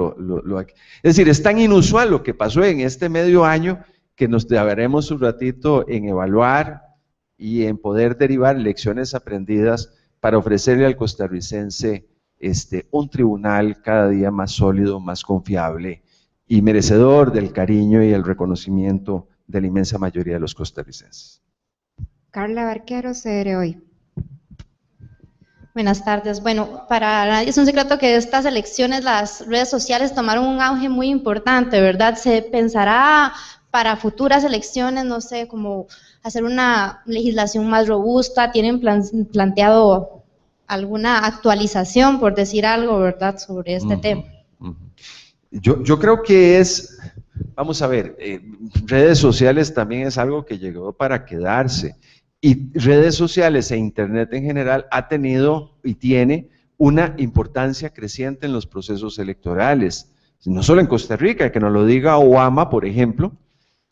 Es decir, es tan inusual lo que pasó en este medio año que nos deberemos un ratito en evaluar y en poder derivar lecciones aprendidas para ofrecerle al costarricense un tribunal cada día más sólido, más confiable y merecedor del cariño y el reconocimiento de la inmensa mayoría de los costarricenses.
Carla Barquero, CR Hoy.
Buenas tardes. Bueno, para nadie es un secreto que estas elecciones las redes sociales tomaron un auge muy importante, ¿verdad? Se pensará para futuras elecciones, no sé, como hacer una legislación más robusta, ¿tienen planteado alguna actualización, por decir algo, verdad, sobre este tema?
Yo creo que vamos a ver, redes sociales también es algo que llegó para quedarse. Y redes sociales e Internet en general ha tenido y tiene una importancia creciente en los procesos electorales. No solo en Costa Rica, que nos lo diga Obama, por ejemplo,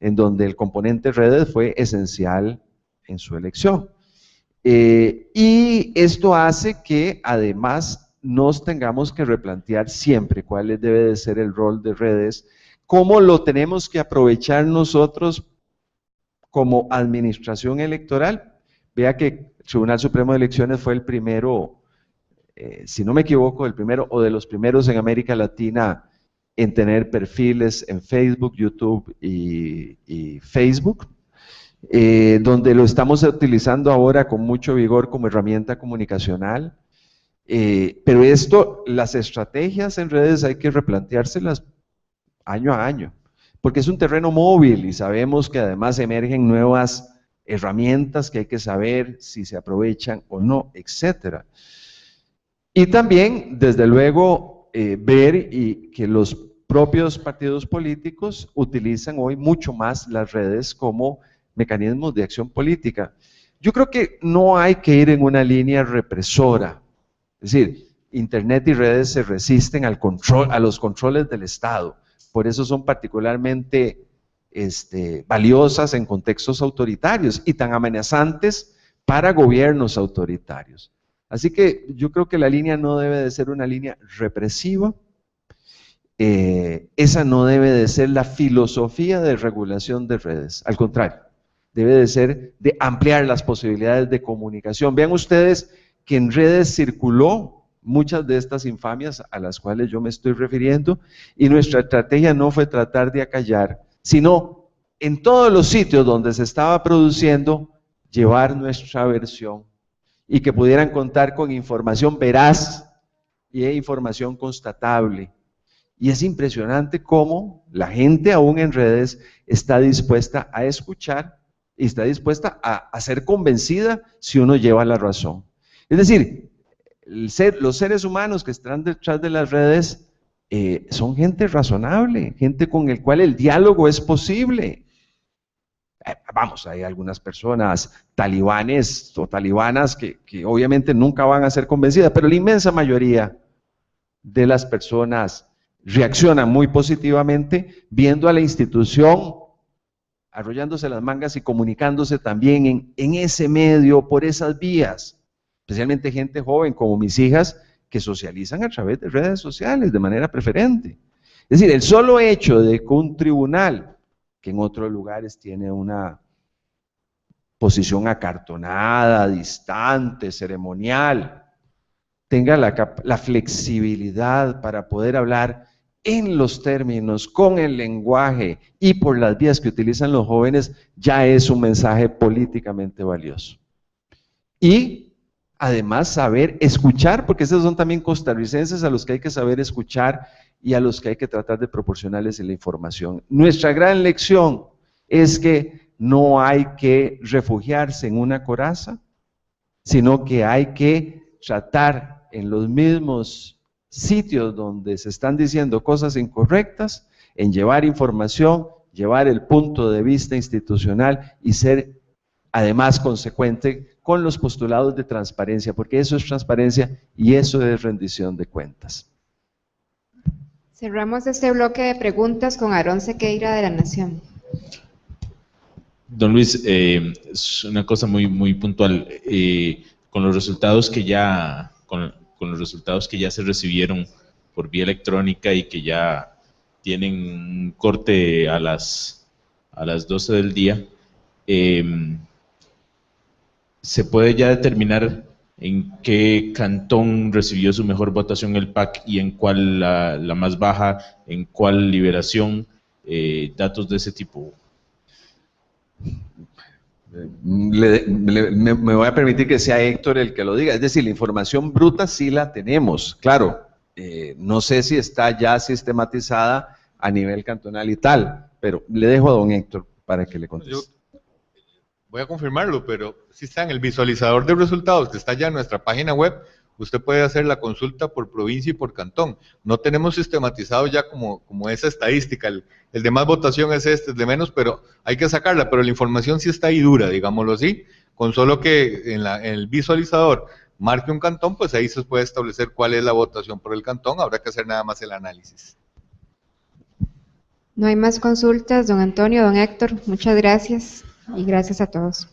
en donde el componente redes fue esencial en su elección. Y esto hace que además nos tengamos que replantear siempre cuál debe de ser el rol de redes, cómo lo tenemos que aprovechar nosotros como administración electoral. Vea que el Tribunal Supremo de Elecciones fue el primero, si no me equivoco, el primero o de los primeros en América Latina en tener perfiles en Facebook, YouTube y Facebook, donde lo estamos utilizando ahora con mucho vigor como herramienta comunicacional. Pero las estrategias en redes hay que replanteárselas año a año, porque es un terreno móvil y sabemos que además emergen nuevas herramientas que hay que saber si se aprovechan o no, etcétera. Y también, desde luego, ver que los propios partidos políticos utilizan hoy mucho más las redes como mecanismos de acción política. Yo creo que no hay que ir en una línea represora, es decir, Internet y redes se resisten al control, a los controles del Estado. Por eso son particularmente valiosas en contextos autoritarios y tan amenazantes para gobiernos autoritarios. Así que yo creo que la línea no debe de ser una línea represiva, esa no debe de ser la filosofía de regulación de redes, al contrario, debe de ser de ampliar las posibilidades de comunicación. Vean ustedes que en redes circuló muchas de estas infamias a las cuales yo me estoy refiriendo, y nuestra estrategia no fue tratar de acallar, sino en todos los sitios donde se estaba produciendo, llevar nuestra versión y que pudieran contar con información veraz y información constatable. Y es impresionante cómo la gente aún en redes está dispuesta a escuchar y está dispuesta a ser convencida si uno lleva la razón. Es decir, los seres humanos que están detrás de las redes son gente razonable, gente con el cual el diálogo es posible. Vamos, hay algunas personas talibanes o talibanas que obviamente nunca van a ser convencidas, pero la inmensa mayoría de las personas reaccionan muy positivamente viendo a la institución arrollándose las mangas y comunicándose también en ese medio, por esas vías. Especialmente gente joven como mis hijas que socializan a través de redes sociales de manera preferente. Es decir, el solo hecho de que un tribunal, que en otros lugares tiene una posición acartonada, distante, ceremonial, tenga la flexibilidad para poder hablar en los términos, con el lenguaje y por las vías que utilizan los jóvenes, ya es un mensaje políticamente valioso. Y además saber escuchar, porque esos son también costarricenses a los que hay que saber escuchar y a los que hay que tratar de proporcionarles la información. Nuestra gran lección es que no hay que refugiarse en una coraza, sino que hay que tratar en los mismos sitios donde se están diciendo cosas incorrectas, en llevar información, llevar el punto de vista institucional y ser además consecuente con los postulados de transparencia, porque eso es transparencia y eso es rendición de cuentas.
Cerramos este bloque de preguntas con Aarón Sequeira de La Nación.
Don Luis, es una cosa muy puntual. Con los resultados que ya se recibieron por vía electrónica y que ya tienen un corte a las 12 del día, ¿se puede ya determinar en qué cantón recibió su mejor votación el PAC y en cuál la más baja, en cuál liberación, datos de ese tipo?
Me voy a permitir que sea Héctor el que lo diga, es decir, la información bruta sí la tenemos, claro, no sé si está ya sistematizada a nivel cantonal y tal, pero le dejo a don Héctor para que le conteste.
Voy a confirmarlo, pero si está en el visualizador de resultados que está ya en nuestra página web, usted puede hacer la consulta por provincia y por cantón. No tenemos sistematizado ya como esa estadística, el de más votación es este, el de menos, pero hay que sacarla, pero la información sí está ahí dura, digámoslo así, con solo que en el visualizador marque un cantón, pues ahí se puede establecer cuál es la votación por el cantón, habrá que hacer nada más el análisis.
No hay más consultas, don Antonio, don Héctor, muchas gracias y gracias a todos.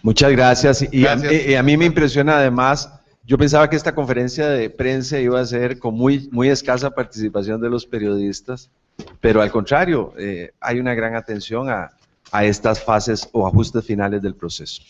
Muchas gracias. Y a mí me impresiona además, yo pensaba que esta conferencia de prensa iba a ser con muy escasa participación de los periodistas, pero al contrario, hay una gran atención a estas fases o ajustes finales del proceso.